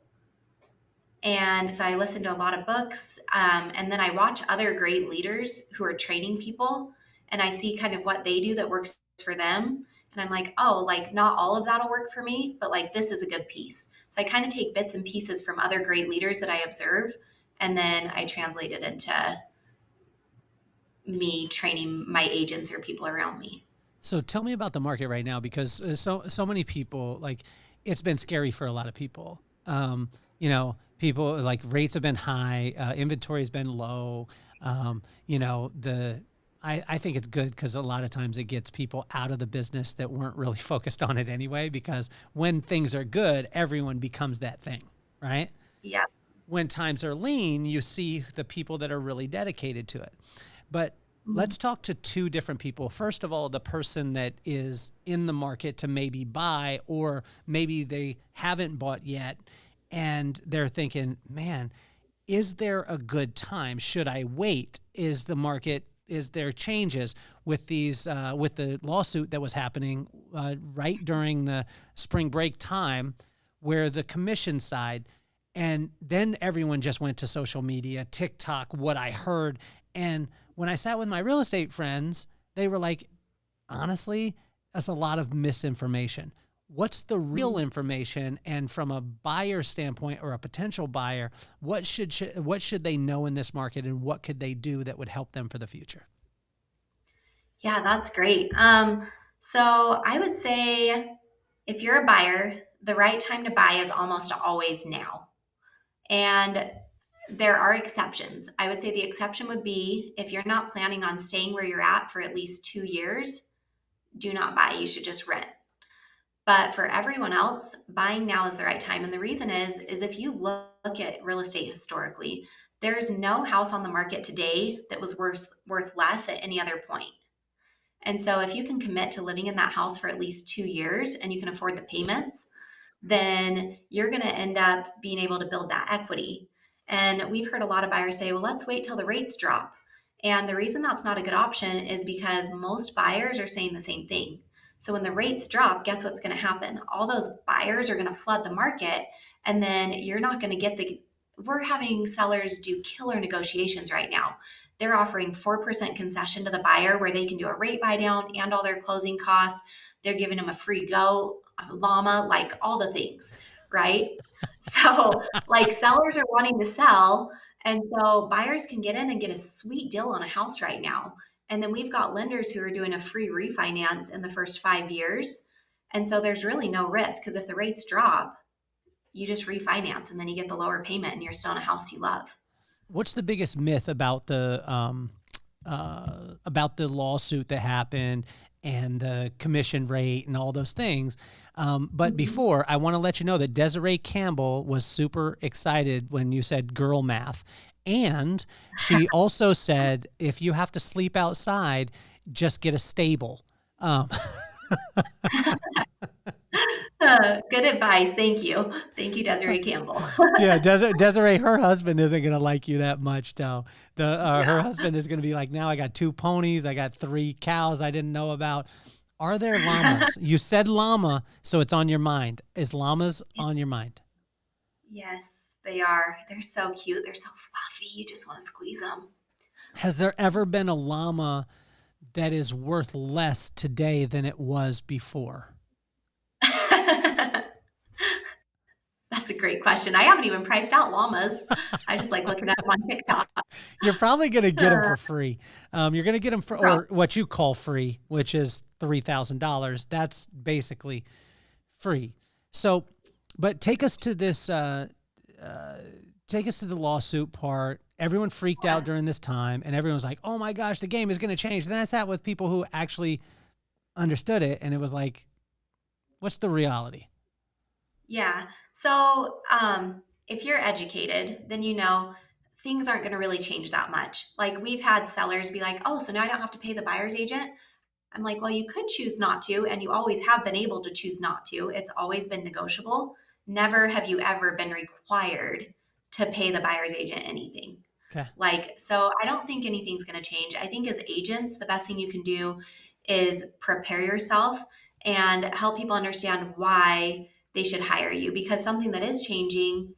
And so I listen to a lot of books, and then I watch other great leaders who are training people, and I see kind of what they do that works for them. And I'm like, oh, like not all of that'll work for me, but like this is a good piece. So I kind of take bits and pieces from other great leaders that I observe, and then I translate it into me training my agents or people around me. So tell me about the market right now, because so many people, like, it's been scary for a lot of people. People, like, rates have been high, inventory has been low. I think it's good because a lot of times it gets people out of the business that weren't really focused on it anyway, because when things are good, everyone becomes that thing, right? Yeah. When times are lean, you see the people that are really dedicated to it. But let's talk to two different people. First of all, the person that is in the market to maybe buy, or maybe they haven't bought yet, and they're thinking, man, is there a good time? Should I wait? Is there changes with these, with the lawsuit that was happening right during the spring break time, where the commission side, And then everyone just went to social media, TikTok, what I heard. And when I sat with my real estate friends, they were like, honestly, that's a lot of misinformation. What's the real information? And from a buyer standpoint or a potential buyer, what should they know in this market, and what could they do that would help them for the future? Yeah, that's great. So I would say if you're a buyer, the right time to buy is almost always now. And there are exceptions. I would say the exception would be if you're not planning on staying where you're at for at least 2 years, do not buy. You should just rent. But for everyone else, buying now is the right time. And the reason is if you look at real estate historically, there's no house on the market today that was worth less at any other point. And so if you can commit to living in that house for at least 2 years and you can afford the payments, then you're going to end up being able to build that equity. And we've heard a lot of buyers say, well, let's wait till the rates drop. And the reason that's not a good option is because most buyers are saying the same thing. So when the rates drop, guess what's going to happen? All those buyers are going to flood the market, and then you're not going to get we're having sellers do killer negotiations right now. They're offering 4% concession to the buyer where they can do a rate buy down and all their closing costs. They're giving them a free go, a llama, like all the things, right? So like sellers are wanting to sell. And so buyers can get in and get a sweet deal on a house right now. And then we've got lenders who are doing a free refinance in the first 5 years. And so there's really no risk because if the rates drop, you just refinance and then you get the lower payment and you're still in a house you love. What's the biggest myth about the lawsuit that happened and the commission rate and all those things? But before, I want to let you know that Desiree Campbell was super excited when you said girl math. And she also said, if you have to sleep outside, just get a stable. Good advice. Thank you. Thank you, Desiree Campbell. Yeah, Desiree, her husband isn't going to like you that much, though. Her husband is going to be like, now I got 2 ponies, I got 3 cows I didn't know about. Are there llamas? You said llama, so it's on your mind. Is llamas on your mind? Yes, they are. They're so cute. They're so fluffy. You just want to squeeze them. Has there ever been a llama that is worth less today than it was before? That's a great question. I haven't even priced out llamas. I just like looking at them on TikTok. You're probably going to get them for free. You're going to get them for, or what you call free, which is $3,000. That's basically free. So, but take us to this, take us to the lawsuit part. Everyone freaked out during this time and everyone was like, oh my gosh, the game is going to change. And then I sat with people who actually understood it. And it was like, what's the reality? Yeah. So if you're educated, then you know things aren't going to really change that much. Like we've had sellers be like, oh, so now I don't have to pay the buyer's agent. I'm like, well, you could choose not to, and you always have been able to choose not to. It's always been negotiable. Never have you ever been required to pay the buyer's agent anything. Okay. Like, so I don't think anything's going to change. I think as agents, the best thing you can do is prepare yourself and help people understand why they should hire you, because something that is changing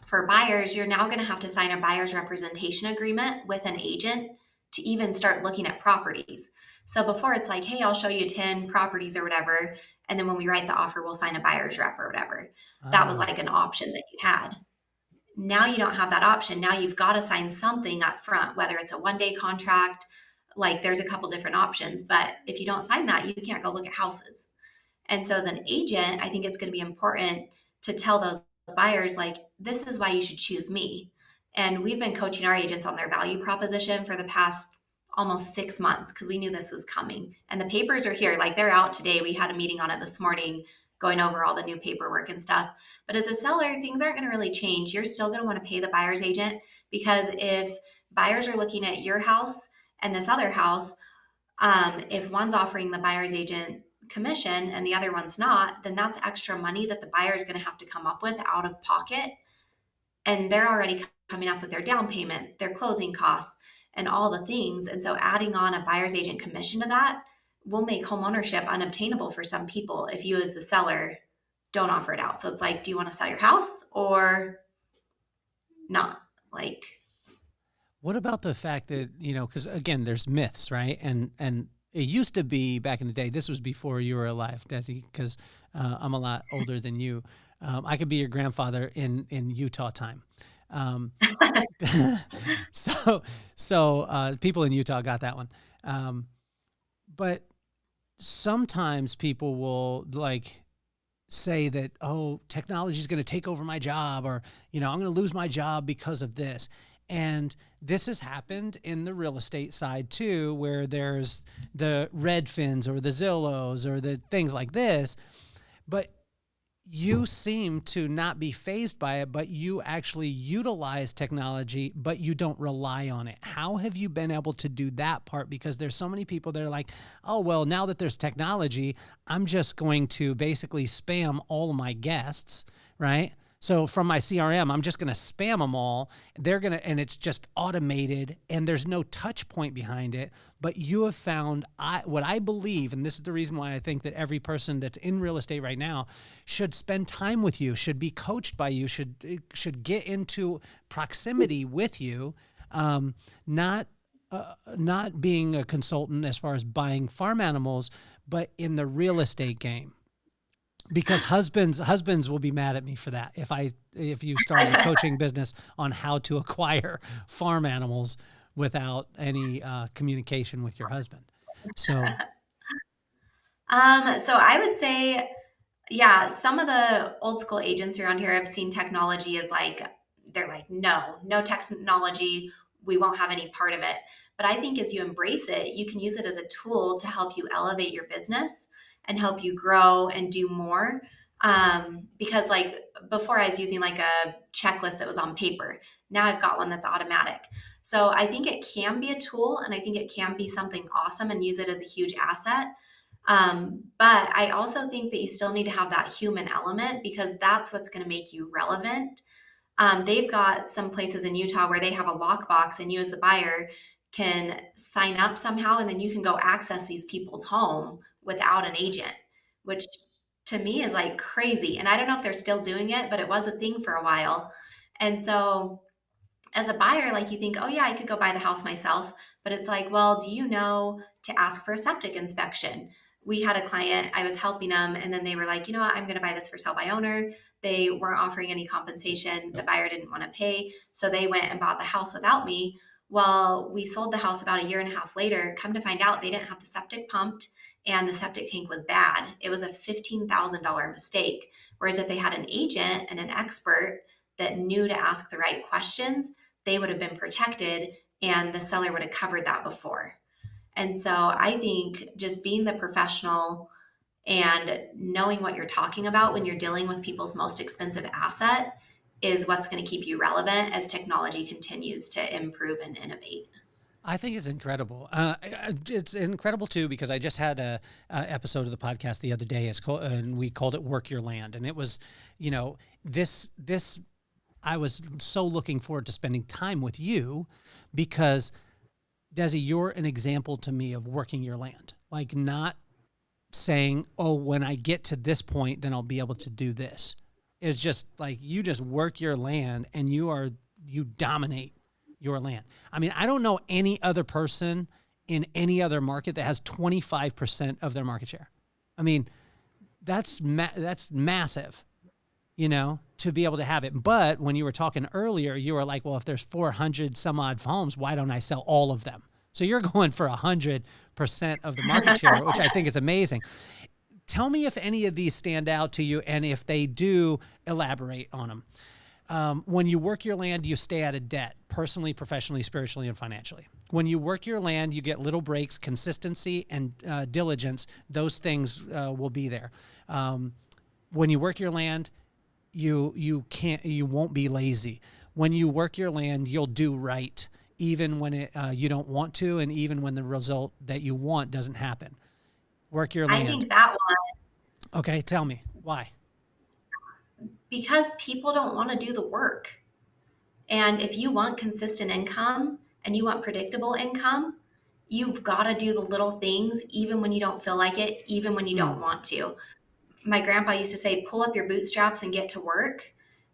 for buyers, you're now going to have to sign a buyer's representation agreement with an agent to even start looking at properties. So before it's like, hey, I'll show you 10 properties or whatever. And then when we write the offer, we'll sign a buyer's rep or whatever. That was like an option that you had. Now you don't have that option. Now you've got to sign something up front, whether it's a 1-day contract, like there's a couple different options. But if you don't sign that, you can't go look at houses. And so as an agent, I think it's going to be important to tell those buyers, like, this is why you should choose me. And we've been coaching our agents on their value proposition for the past almost 6 months because we knew this was coming. And the papers are here, like they're out today. We had a meeting on it this morning going over all the new paperwork and stuff. But as a seller, things aren't going to really change. You're still going to want to pay the buyer's agent, because if buyers are looking at your house and this other house, if one's offering the buyer's agent commission and the other one's not, then that's extra money that the buyer is going to have to come up with out of pocket. And they're already coming up with their down payment, their closing costs, and all the things. And so adding on a buyer's agent commission to that will make homeownership unobtainable for some people if you as the seller don't offer it out. So it's like, do you want to sell your house or not like. What about the fact that, because again, there's myths, right? And it used to be back in the day, this was before you were alive, Desi, because I'm a lot older than you. I could be your grandfather in Utah time. Um, so people in Utah got that one. But sometimes people will like say that, oh, technology is going to take over my job, or, I'm going to lose my job because of this. And this has happened in the real estate side too, where there's the Redfins or the Zillows or the things like this. But you seem to not be fazed by it, but you actually utilize technology, but you don't rely on it. How have you been able to do that part? Because there's so many people that are like, oh, well, now that there's technology, I'm just going to basically spam all of my guests, right? So from my CRM, I'm just going to spam them all. And it's just automated and there's no touch point behind it. But you have found what I believe, and this is the reason why I think that every person that's in real estate right now should spend time with you, should be coached by you, should get into proximity with you, not being a consultant as far as buying farm animals, but in the real estate game. Because husbands will be mad at me for that if you started a coaching business on how to acquire farm animals without any communication with your husband. So I would say, yeah, some of the old school agents around here have seen technology as like, they're like, no technology, we won't have any part of it. But I think as you embrace it, you can use it as a tool to help you elevate your business and help you grow and do more. Because like before I was using like a checklist that was on paper. Now I've got one that's automatic. So I think it can be a tool and I think it can be something awesome and use it as a huge asset. But I also think that you still need to have that human element because that's what's going to make you relevant. They've got some places in Utah where they have a lockbox and you as the buyer can sign up somehow and then you can go access these people's home without an agent, which to me is like crazy. And I don't know if they're still doing it, but it was a thing for a while. And so as a buyer, like you think, oh yeah, I could go buy the house myself. But it's like, well, do you know to ask for a septic inspection? We had a client, I was helping them, and then they were like, you know what, I'm going to buy this for sale by owner. They weren't offering any compensation. The buyer didn't want to pay. So they went and bought the house without me. Well, we sold the house about a year and a half later. Come to find out, they didn't have the septic pumped and the septic tank was bad. It was a $15,000 mistake. Whereas if they had an agent and an expert that knew to ask the right questions, they would have been protected and the seller would have covered that before. And so I think just being the professional and knowing what you're talking about when you're dealing with people's most expensive asset is what's going to keep you relevant as technology continues to improve and innovate. I think it's incredible. It's incredible too, because I just had a episode of the podcast the other day. And we called it Work Your Land. And it was, this, I was so looking forward to spending time with you because Desi, you're an example to me of working your land, like not saying, oh, when I get to this point, then I'll be able to do this. It's just like, you just work your land and you dominate your land. I mean, I don't know any other person in any other market that has 25% of their market share. I mean, that's massive, to be able to have it. But when you were talking earlier, you were like, well, if there's 400 some odd homes, why don't I sell all of them? So you're going for 100% of the market share, which I think is amazing. Tell me if any of these stand out to you, and if they do, elaborate on them. When you work your land, you stay out of debt, personally, professionally, spiritually, and financially. When you work your land, you get little breaks, consistency, and diligence. Those things will be there. When you work your land, you won't be lazy. When you work your land, you'll do right, even when you don't want to, and even when the result that you want doesn't happen. Work your land. I think that one. Okay, tell me why. Because people don't want to do the work. And if you want consistent income and you want predictable income, you've got to do the little things, even when you don't feel like it, even when you don't want to. My grandpa used to say, pull up your bootstraps and get to work.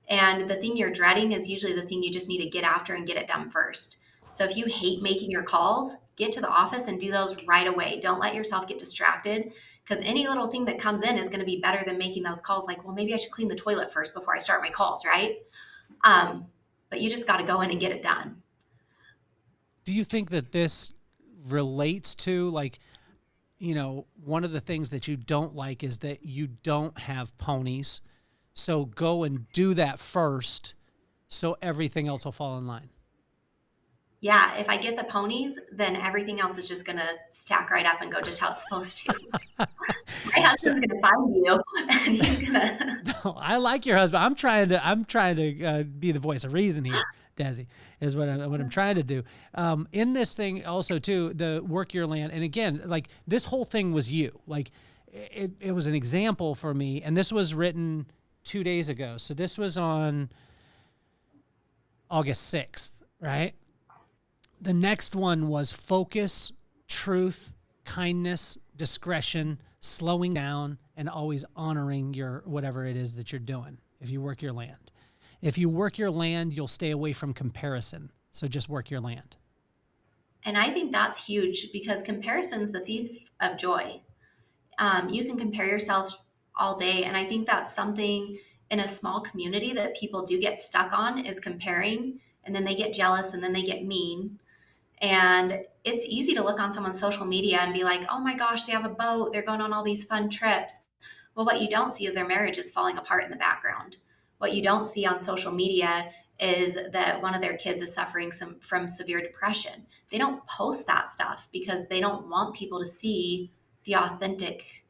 And the thing you're dreading is usually the thing you just need to get after and get it done first. So if you hate making your calls, get to the office and do those right away. Don't let yourself get distracted, because any little thing that comes in is going to be better than making those calls. Like, well, maybe I should clean the toilet first before I start my calls, right? But you just got to go in and get it done. Do you think that this relates to, like, you know, one of the things that you don't like is that you don't have ponies. So go and do that first so everything else will fall in line. Yeah, if I get the ponies, then everything else is just going to stack right up and go just how it's supposed to. My husband's going to find you, and he's going to. No, I like your husband. I'm trying to be the voice of reason here, Desi, is what I'm trying to do. In this thing also too, the work your land. And again, like, this whole thing was you. Like, it was an example for me. And this was written 2 days ago. So this was on August 6th, right? The next one was focus, truth, kindness, discretion, slowing down, and always honoring your whatever it is that you're doing. If you work your land. If you work your land, you'll stay away from comparison. So just work your land. And I think that's huge, because comparison's the thief of joy. You can compare yourself all day. And I think that's something in a small community that people do get stuck on, is comparing. And then they get jealous, and then they get mean. And it's easy to look on someone's social media and be like, oh my gosh, they have a boat, they're going on all these fun trips. Well, what you don't see is their marriage is falling apart in the background. What you don't see on social media is that one of their kids is suffering from severe depression. They don't post that stuff because they don't want people to see the authentic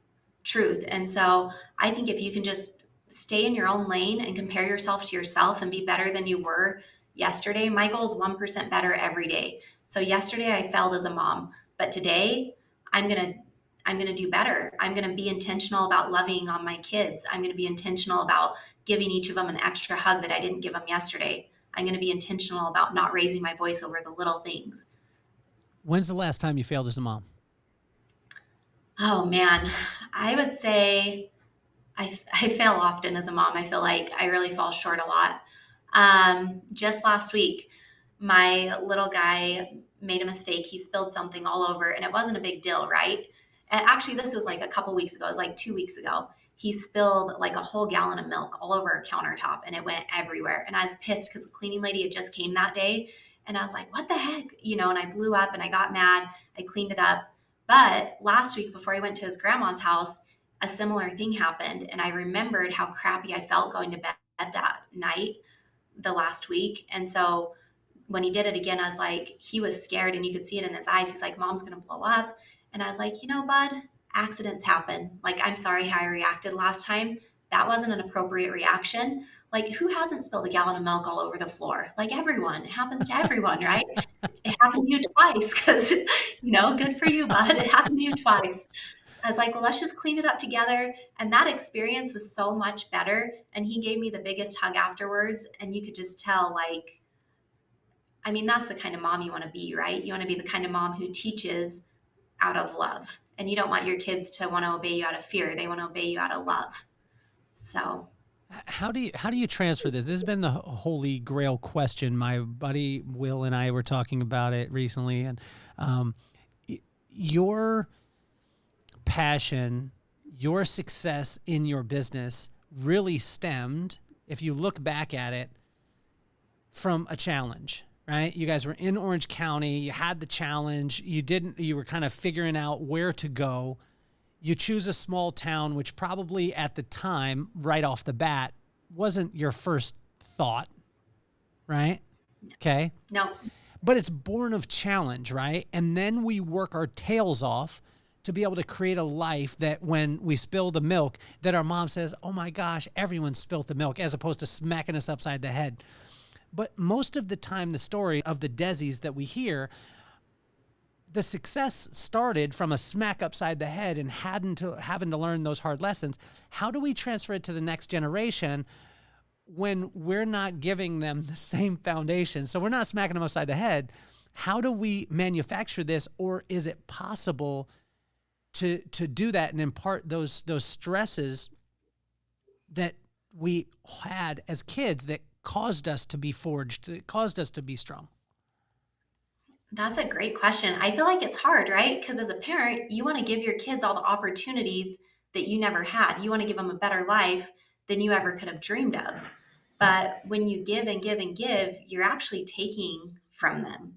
truth. And so I think if you can just stay in your own lane and compare yourself to yourself and be better than you were yesterday. My goal is 1% better every day. So yesterday I failed as a mom, but today I'm going to do better. I'm going to be intentional about loving on my kids. I'm going to be intentional about giving each of them an extra hug that I didn't give them yesterday. I'm going to be intentional about not raising my voice over the little things. When's the last time you failed as a mom? Oh man, I would say I fail often as a mom. I feel like I really fall short a lot. Just last week, my little guy made a mistake. He spilled something all over, and it wasn't a big deal, right? And actually, this was like a couple weeks ago. It was like 2 weeks ago. He spilled like a whole gallon of milk all over a countertop, and it went everywhere. And I was pissed because the cleaning lady had just came that day. And I was like, what the heck? You know, and I blew up and I got mad. I cleaned it up. But last week, before he went to his grandma's house, a similar thing happened. And I remembered how crappy I felt going to bed that night, the last week. And so when he did it again, I was like, he was scared, and you could see it in his eyes. He's like, Mom's going to blow up. And I was like, you know, bud, accidents happen. Like, I'm sorry how I reacted last time. That wasn't an appropriate reaction. Like, who hasn't spilled a gallon of milk all over the floor? Like, everyone. It happens to everyone, right? It happened to you twice because, you know, good for you, bud. It happened to you twice. I was like, well, let's just clean it up together. And that experience was so much better. And he gave me the biggest hug afterwards. And you could just tell, like, I mean, that's the kind of mom you want to be, right? You want to be the kind of mom who teaches out of love. And you don't want your kids to want to obey you out of fear. They want to obey you out of love. So how do you transfer this? This has been the holy grail question. My buddy Will and I were talking about it recently, and your passion, your success in your business really stemmed, if you look back at it, from a challenge, right? You guys were in Orange County. You had the challenge. You were kind of figuring out where to go. You choose a small town, which probably at the time, right off the bat, wasn't your first thought, right? Okay. no. But it's born of challenge, right? And then we work our tails off to be able to create a life that when we spill the milk, that our mom says, oh my gosh, everyone spilt the milk, as opposed to smacking us upside the head. But most of the time, the story of the Desis that we hear, the success started from a smack upside the head and having to learn those hard lessons. How do we transfer it to the next generation when we're not giving them the same foundation? So we're not smacking them upside the head. How do we manufacture this, or is it possible to do that and impart those stresses that we had as kids that caused us to be forged, that caused us to be strong? That's a great question. I feel like it's hard, right? Because as a parent, you want to give your kids all the opportunities that you never had. You want to give them a better life than you ever could have dreamed of. But when you give and give and give, you're actually taking from them,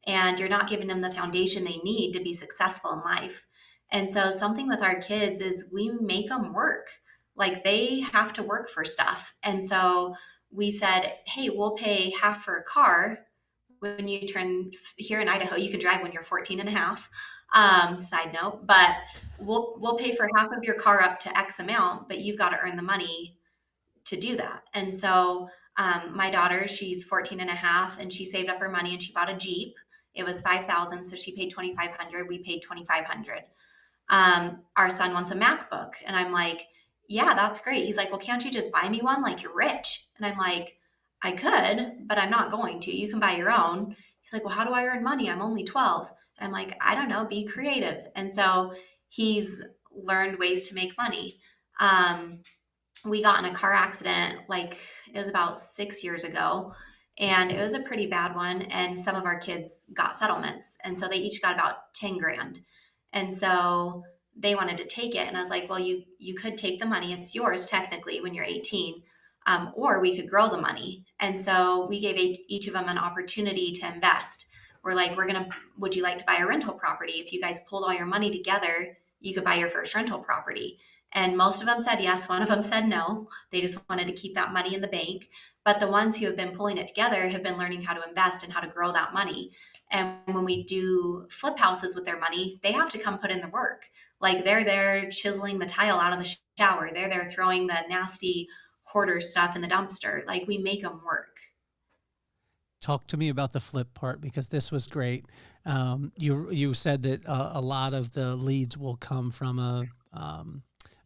and you're not giving them the foundation they need to be successful in life. And so, something with our kids is we make them work. Like they have to work for stuff. And so, we said, hey, we'll pay half for a car when you turn here in Idaho, you can drive when you're 14 and a half. Side note, but we'll pay for half of your car up to X amount, but you've got to earn the money to do that. And so my daughter, she's 14 and a half, and she saved up her money and she bought a Jeep. It was 5,000. So she paid 2,500. We paid 2,500. Our son wants a MacBook. And I'm like, yeah, that's great. He's like, well, can't you just buy me one? Like you're rich. And I'm like, I could, but I'm not going to. You can buy your own. He's like, well, how do I earn money? I'm only 12. And I'm like, I don't know, be creative. And so he's learned ways to make money. We got in a car accident, like it was about 6 years ago, and it was a pretty bad one. And some of our kids got settlements. And so they each got about 10 grand. And so they wanted to take it. And I was like, well, you could take the money. It's yours technically when you're 18. Or we could grow the money. And so we gave each of them an opportunity to invest. We're like, would you like to buy a rental property? If you guys pulled all your money together, you could buy your first rental property. And most of them said yes. One of them said no. They just wanted to keep that money in the bank. But the ones who have been pulling it together have been learning how to invest and how to grow that money. And when we do flip houses with their money, they have to come put in the work. Like they're there chiseling the tile out of the shower. They're there throwing the nasty hoarder stuff in the dumpster. Like we make them work. Talk to me about the flip part, because this was great. You said that a lot of the leads will come from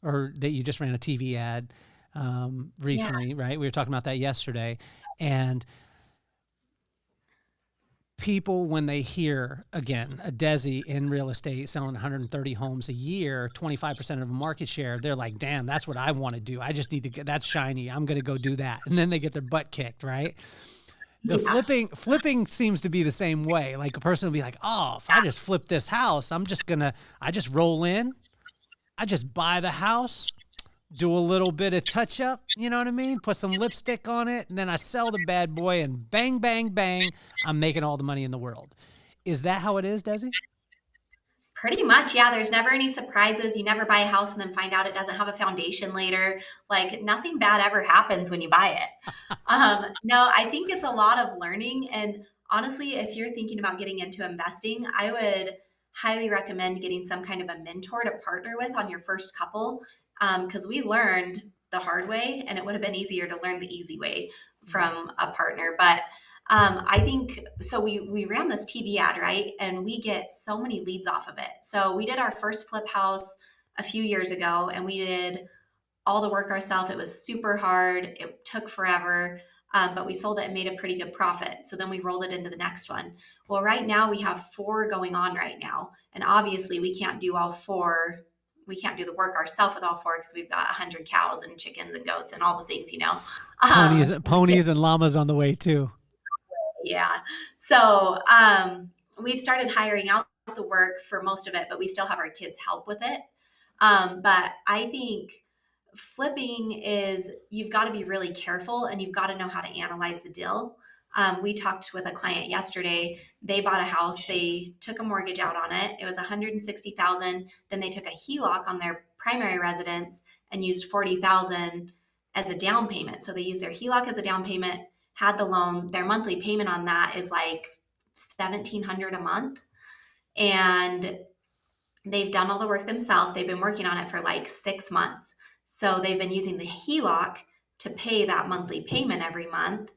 or that you just ran a TV ad recently, right? We were talking about that yesterday. And people, when they hear, again, a Desi in real estate selling 130 homes a year, 25% of market share, they're like, damn, that's what I want to do. I just need to get, that's shiny. I'm going to go do that. And then they get their butt kicked, right? The flipping seems to be the same way. Like a person will be like, oh, if I just flip this house, I just roll in, I just buy the house, do a little bit of touch up, you know what I mean? Put some lipstick on it, and then I sell the bad boy, and bang, bang, bang, I'm making all the money in the world. Is that how it is, Desi? Pretty much, yeah. There's never any surprises. You never buy a house and then find out it doesn't have a foundation later. Like nothing bad ever happens when you buy it. No, I think it's a lot of learning. And honestly, if you're thinking about getting into investing, I would highly recommend getting some kind of a mentor to partner with on your first couple, because we learned the hard way, and it would have been easier to learn the easy way from a partner. But I think so. We ran this TV ad, right? And we get so many leads off of it. So we did our first flip house a few years ago, and we did all the work ourselves. It was super hard. It took forever. But we sold it and made a pretty good profit. So then we rolled it into the next one. Well, right now we have 4 going on right now. And obviously we can't do all 4. We can't do the work ourselves with all 4 because we've got 100 cows and chickens and goats and all the things, you know. Ponies and llamas on the way too. Yeah. So we've started hiring out the work for most of it, but we still have our kids help with it. But I think flipping is, you've got to be really careful and you've got to know how to analyze the deal. We talked with a client yesterday. They bought a house. They took a mortgage out on it. It was $160,000. Then they took a HELOC on their primary residence and used $40,000 as a down payment. So they used their HELOC as a down payment, had the loan. Their monthly payment on that is like $1,700 a month. And they've done all the work themselves. They've been working on it for like 6 months. So they've been using the HELOC to pay that monthly payment every month.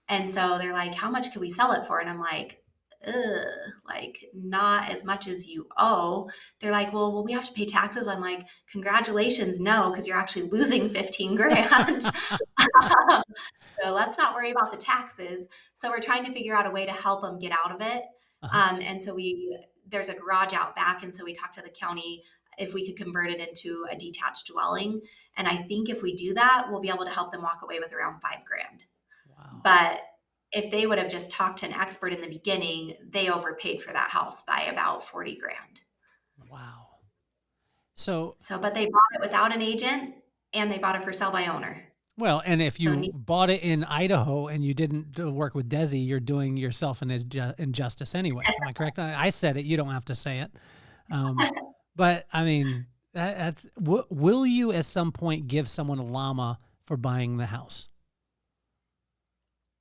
And so they're like, how much can we sell it for? And I'm like, like not as much as you owe. They're like, well, we have to pay taxes. I'm like, congratulations. No, because you're actually losing 15 grand. So let's not worry about the taxes. So we're trying to figure out a way to help them get out of it. And so there's a garage out back. And so we talked to the county. if we could convert it into a detached dwelling. And I think if we do that, we'll be able to help them walk away with around $5,000. Wow. But if they would have just talked to an expert in the beginning, they overpaid for that house by about $40,000. Wow. So, but they bought it without an agent, and they bought it for sell by owner. well, and if you bought it in Idaho and you didn't work with Desi, you're doing yourself an injustice anyway. Am I correct? I said it. You don't have to say it. But I mean, will you at some point give someone a llama for buying the house?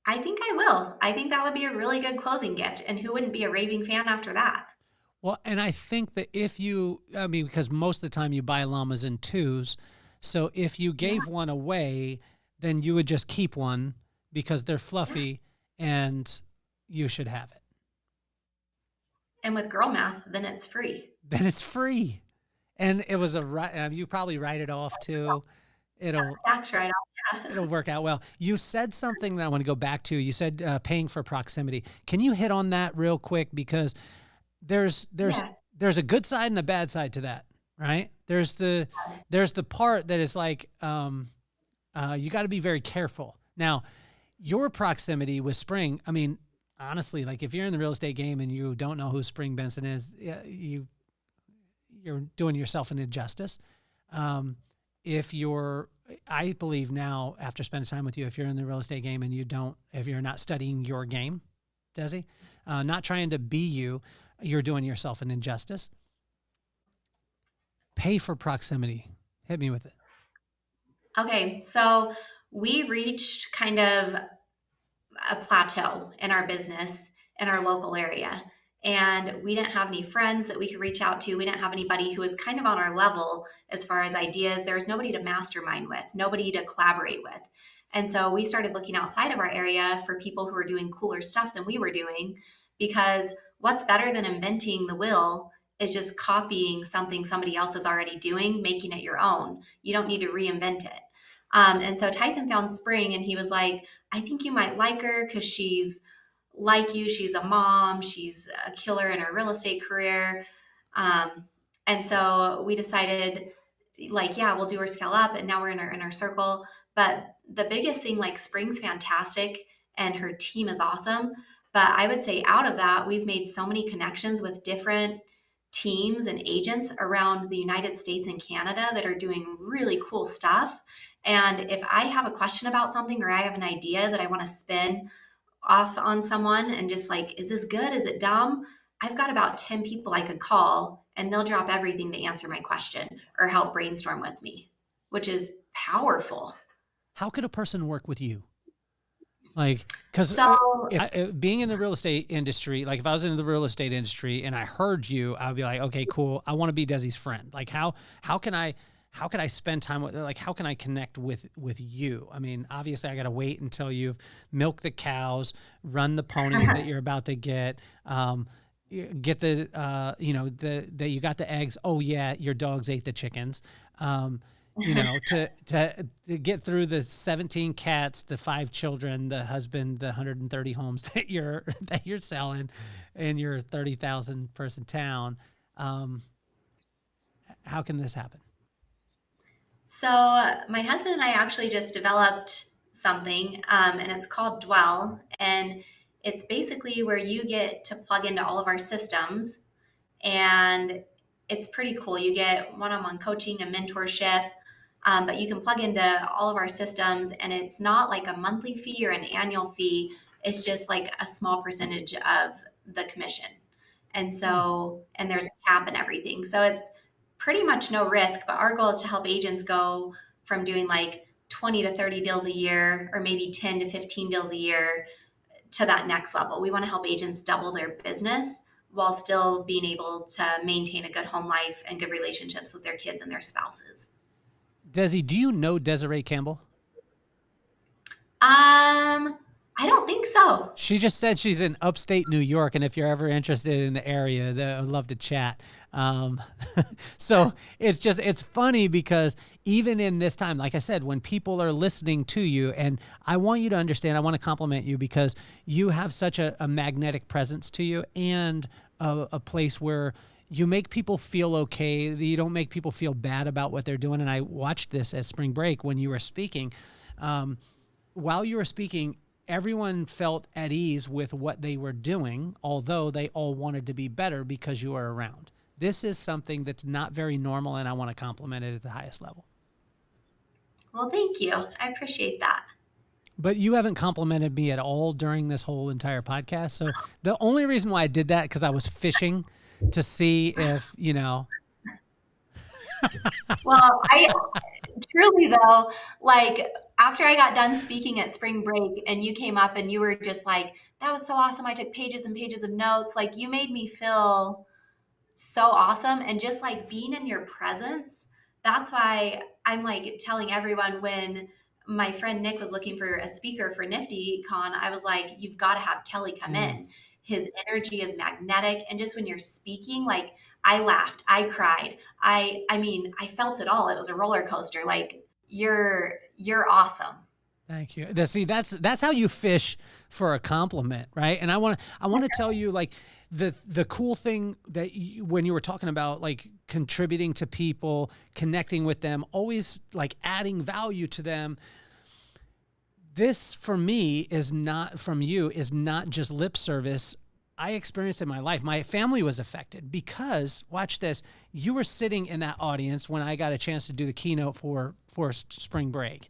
I think I will. I think that would be a really good closing gift. And who wouldn't be a raving fan after that? Well, and I think that because most of the time you buy llamas in twos. So if you gave one away, then you would just keep one because they're fluffy and you should have it. And with girl math, then it's free. Then it's free. And it was you probably write it off too. Tax write-off. Yeah. It'll work out well. You said something that I want to go back to. You said paying for proximity. Can you hit on that real quick? Because there's a good side and a bad side to that, right? There's the part that is like you got to be very careful. Now, your proximity with Spring, I mean, honestly, like if you're in the real estate game and you don't know who Spring Benson is, you're doing yourself an injustice. I believe now, after spending time with you, if you're in the real estate game and if you're not studying your game, Desi, not trying to be you, you're doing yourself an injustice. Pay for proximity. Hit me with it. Okay, so we reached kind of a plateau in our business in our local area. And we didn't have any friends that we could reach out to. We didn't have anybody who was kind of on our level as far as ideas. There was nobody to mastermind with, nobody to collaborate with. And so we started looking outside of our area for people who were doing cooler stuff than we were doing, because what's better than inventing the wheel is just copying something somebody else is already doing, making it your own. You don't need to reinvent it. And so Tyson found Spring, and he was like, I think you might like her because she's like you. She's a mom. She's a killer in her real estate career. And so we decided, like, yeah, we'll do her scale up. And now we're in our circle. But the biggest thing, like, Spring's fantastic and her team is awesome. But I would say out of that, we've made so many connections with different teams and agents around the United States and Canada that are doing really cool stuff. And if I have a question about something, or I have an idea that I want to spin off on someone and just like, is this good? Is it dumb? I've got about 10 people I could call, and they'll drop everything to answer my question or help brainstorm with me, which is powerful. How could a person work with you? Like, because being in the real estate industry, like if I was in the real estate industry and I heard you, I would be like, okay, cool. I want to be Desi's friend. Like how can I spend time with, like, how can I connect with you? I mean, obviously I got to wait until you've milked the cows, run the ponies that you're about to get the, you got the eggs. Oh yeah. Your dogs ate the chickens. To get through the 17 cats, the 5 children, the husband, the 130 homes that you're selling in your 30,000 person town. How can this happen? So my husband and I actually just developed something, and it's called Dwell. And it's basically where you get to plug into all of our systems, and it's pretty cool. You get one-on-one coaching and mentorship, but you can plug into all of our systems, and it's not like a monthly fee or an annual fee. It's just like a small percentage of the commission. And so, and there's a cap and everything. So it's pretty much no risk, but our goal is to help agents go from doing like 20 to 30 deals a year, or maybe 10 to 15 deals a year, to that next level. We want to help agents double their business while still being able to maintain a good home life and good relationships with their kids and their spouses. Desi, do you know Desiree Campbell? I don't think so. She just said she's in upstate New York, and if you're ever interested in the area, I would love to chat. So it's funny because even in this time, like I said, when people are listening to you, and I want you to understand, I want to compliment you because you have such a magnetic presence to you, and a place where you make people feel okay. You don't make people feel bad about what they're doing. And I watched this at spring break when you were speaking. While you were speaking, everyone felt at ease with what they were doing, although they all wanted to be better because you were around. This is something that's not very normal, and I want to compliment it at the highest level. Well, thank you. I appreciate that. But you haven't complimented me at all during this whole entire podcast. So the only reason why I did that, because I was fishing to see if, you know. Well, I truly though, like after I got done speaking at spring break and you came up and you were just like, that was so awesome. I took pages and pages of notes. Like you made me feel so awesome. And just like being in your presence, that's why I'm like telling everyone when my friend Nick was looking for a speaker for NiftyCon, I was like, you've got to have Kelly come in. His energy is magnetic. And just when you're speaking, like I laughed, I cried. I mean, I felt it all. It was a roller coaster. Like you're awesome. Thank you. See, that's how you fish for a compliment, right? And I want to tell you, like, the cool thing that when you were talking about like contributing to people, connecting with them, always like adding value to them. This for me is not just lip service. I experienced in my life. My family was affected because, watch this, you were sitting in that audience when I got a chance to do the keynote for spring break.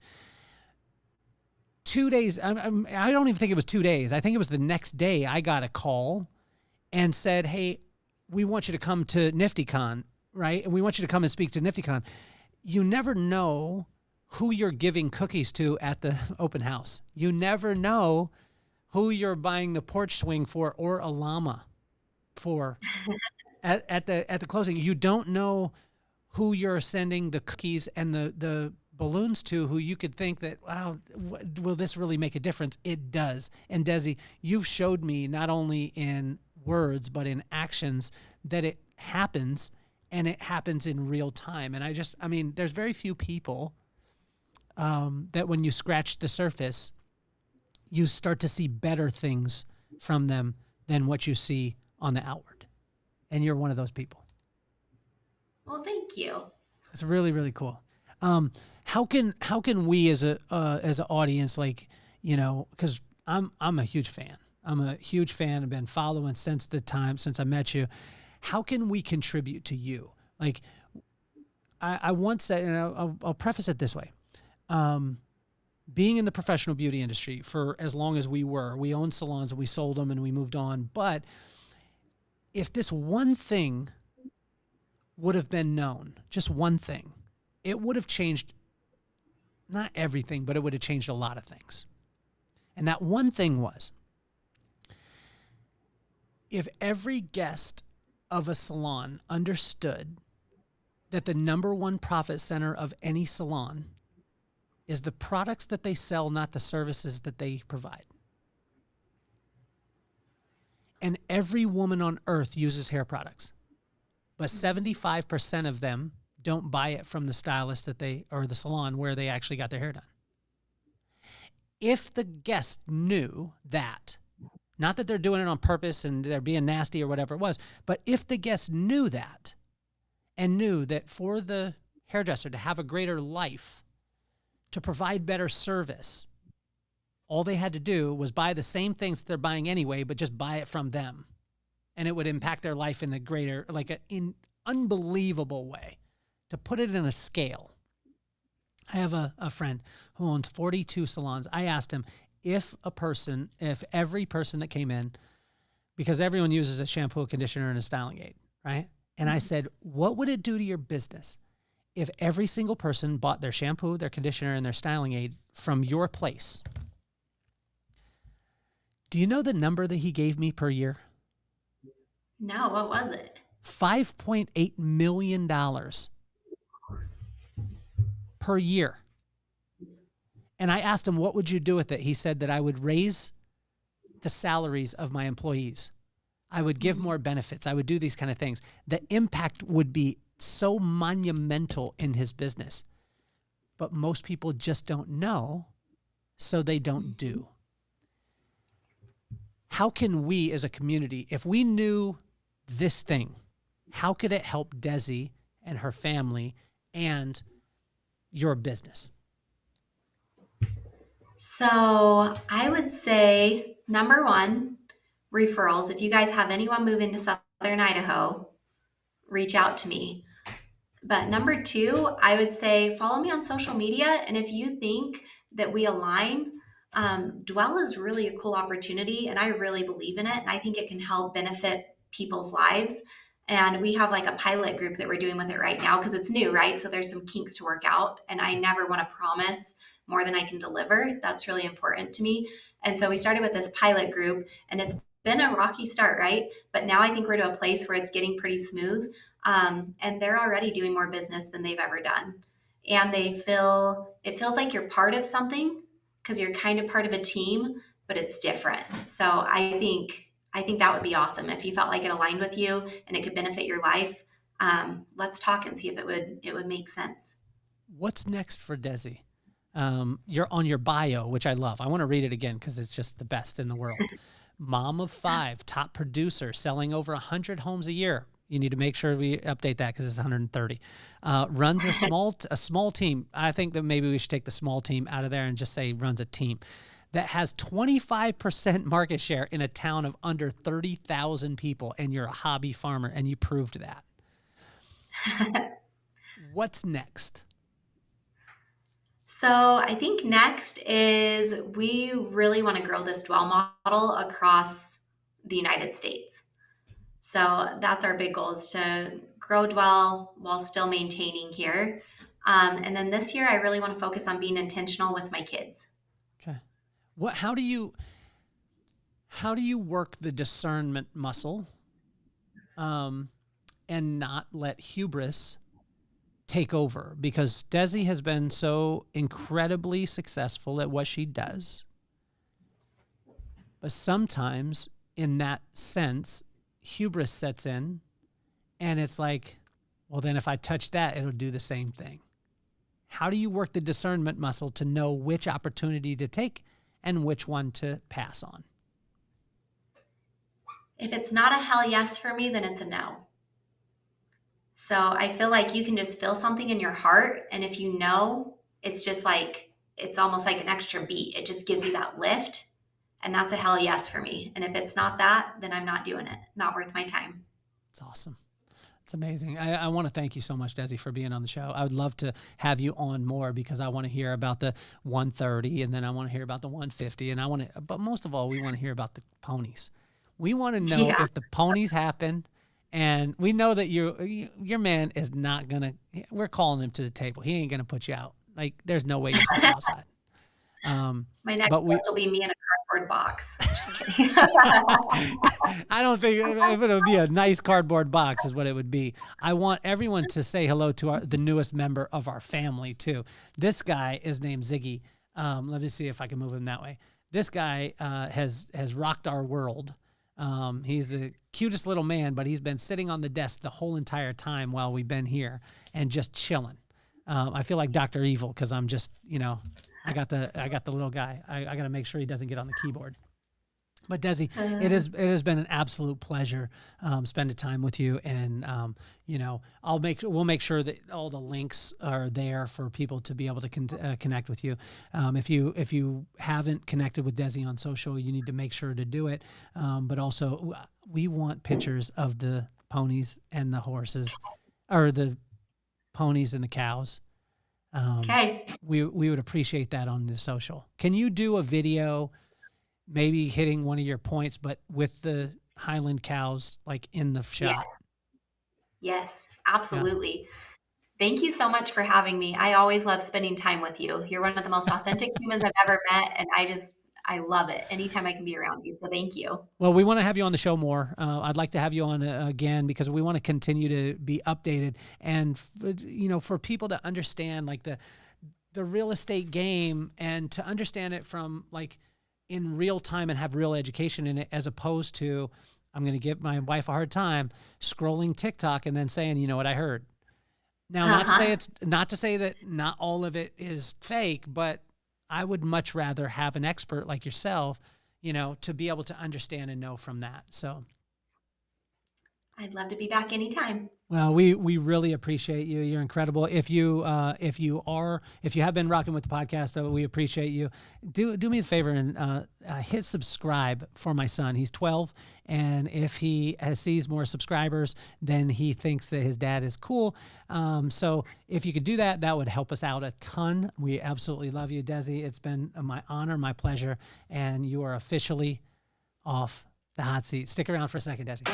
2 days, I don't even think it was 2 days. I think it was the next day I got a call and said, hey, we want you to come to NiftyCon, right? And we want you to come and speak to NiftyCon. You never know who you're giving cookies to at the open house. You never know who you're buying the porch swing for or a llama for at the closing. You don't know who you're sending the cookies and the balloons to, who you could think that, wow, will this really make a difference? It does. And Desi, you've showed me not only in words, but in actions that it happens, and it happens in real time. And I mean, there's very few people that when you scratch the surface, you start to see better things from them than what you see on the outward. And you're one of those people. Well, thank you. It's really, really cool. How can we as an audience, like, you know, because I'm a huge fan. I'm a huge fan. I've been following since I met you. How can we contribute to you? Like, I once said, and I'll preface it this way. Being in the professional beauty industry for as long as we owned salons and we sold them and we moved on. But if this one thing would have been known, just one thing, it would have changed not everything, but it would have changed a lot of things. And that one thing was, if every guest of a salon understood that the number one profit center of any salon is the products that they sell, not the services that they provide. And every woman on earth uses hair products, but 75% of them don't buy it from the stylist or the salon where they actually got their hair done. If the guest knew that, not that they're doing it on purpose and they're being nasty or whatever it was, but if the guest knew that and knew that for the hairdresser to have a greater life, to provide better service, all they had to do was buy the same things that they're buying anyway, but just buy it from them. And it would impact their life in the greater, like an unbelievable way. To put it in a scale, I have a friend who owns 42 salons. I asked him if every person that came in, because everyone uses a shampoo, conditioner, and a styling aid, right? And I said, what would it do to your business if every single person bought their shampoo, their conditioner, and their styling aid from your place? Do you know the number that he gave me per year? No, what was it? $5.8 million per year. And I asked him, what would you do with it? He said that I would raise the salaries of my employees. I would give more benefits. I would do these kind of things. The impact would be so monumental in his business. But most people just don't know, so they don't do. How can we as a community, if we knew this thing, how could it help Desi and her family and your business? So I would say number one, referrals. If you guys have anyone move into Southern Idaho, reach out to me. But number two, I would say follow me on social media. And if you think that we align, Dwell is really a cool opportunity. And I really believe in it. And I think it can help benefit people's lives. And we have like a pilot group that we're doing with it right now because it's new, right? So there's some kinks to work out. And I never want to promise more than I can deliver. That's really important to me. And so we started with this pilot group, and it's been a rocky start, right? But now I think we're to a place where it's getting pretty smooth. And they're already doing more business than they've ever done. And it feels like you're part of something because you're kind of part of a team, but it's different. So I think that would be awesome. If you felt like it aligned with you and it could benefit your life, let's talk and see if it would make sense. What's next for Desi? You're on your bio, which I love. I want to read it again because it's just the best in the world. Mom of 5, top producer, selling over 100 homes a year. You need to make sure we update that because it's 130. Runs a small team. I think that maybe we should take the small team out of there and just say runs a team that has 25% market share in a town of under 30,000 people. And you're a hobby farmer, and you proved that. What's next? So I think next is we really want to grow this Dwell model across the United States. So that's our big goal, is to grow Dwell while still maintaining here. And then this year, I really want to focus on being intentional with my kids. Okay. How do you work the discernment muscle, and not let hubris take over? Because Desi has been so incredibly successful at what she does. But sometimes in that sense, hubris sets in, and it's like, well, then if I touch that, it'll do the same thing. How do you work the discernment muscle to know which opportunity to take and which one to pass on? If it's not a hell yes for me, then it's a no. So I feel like you can just feel something in your heart. And if you know, it's just like, it's almost like an extra beat. It just gives you that lift. And that's a hell yes for me. And if it's not that, then I'm not doing it. Not worth my time. It's awesome. It's amazing. I want to thank you so much, Desi, for being on the show. I would love to have you on more because I want to hear about the 130, and then I want to hear about the 150. But most of all, we want to hear about the ponies. We want to know if the ponies happen. And we know that your man is not going to, we're calling him to the table. He ain't going to put you out. Like, there's no way you're sitting outside. My next guest will be me in a cardboard box. Just kidding. I don't think if it would be a nice cardboard box is what it would be. I want everyone to say hello to the newest member of our family too. This guy is named Ziggy. Let me see if I can move him that way. This guy has rocked our world. He's the cutest little man, but he's been sitting on the desk the whole entire time while we've been here and just chilling. I feel like Dr. Evil because I'm just, I got the little guy. I got to make sure he doesn't get on the keyboard. But Desi, it has been an absolute pleasure spending time with you, and we'll make sure that all the links are there for people to be able to connect with you. If you haven't connected with Desi on social, you need to make sure to do it. But also, we want pictures of the ponies and the horses, or the ponies and the cows. Okay. We would appreciate that on the social. Can you do a video? Maybe hitting one of your points, but with the Highland cows, like in the shot. Yes, absolutely. Yeah. Thank you so much for having me. I always love spending time with you. You're one of the most authentic humans I've ever met. And I love it anytime I can be around you. So thank you. Well, we want to have you on the show more. I'd like to have you on again because we want to continue to be updated. And, for people to understand like the real estate game, and to understand it from like in real time and have real education in it, as opposed to, I'm going to give my wife a hard time scrolling TikTok and then saying, you know what I heard. Now, not to say that not all of it is fake, but I would much rather have an expert like yourself, to be able to understand and know from that. So I'd love to be back anytime. Well, we really appreciate you. You're incredible. If you have been rocking with the podcast, we appreciate you. Do me a favor and hit subscribe for my son. He's 12, and if he sees more subscribers, then he thinks that his dad is cool. So if you could do that, that would help us out a ton. We absolutely love you, Desi. It's been my honor, my pleasure, and you are officially off the hot seat. Stick around for a second, Desi.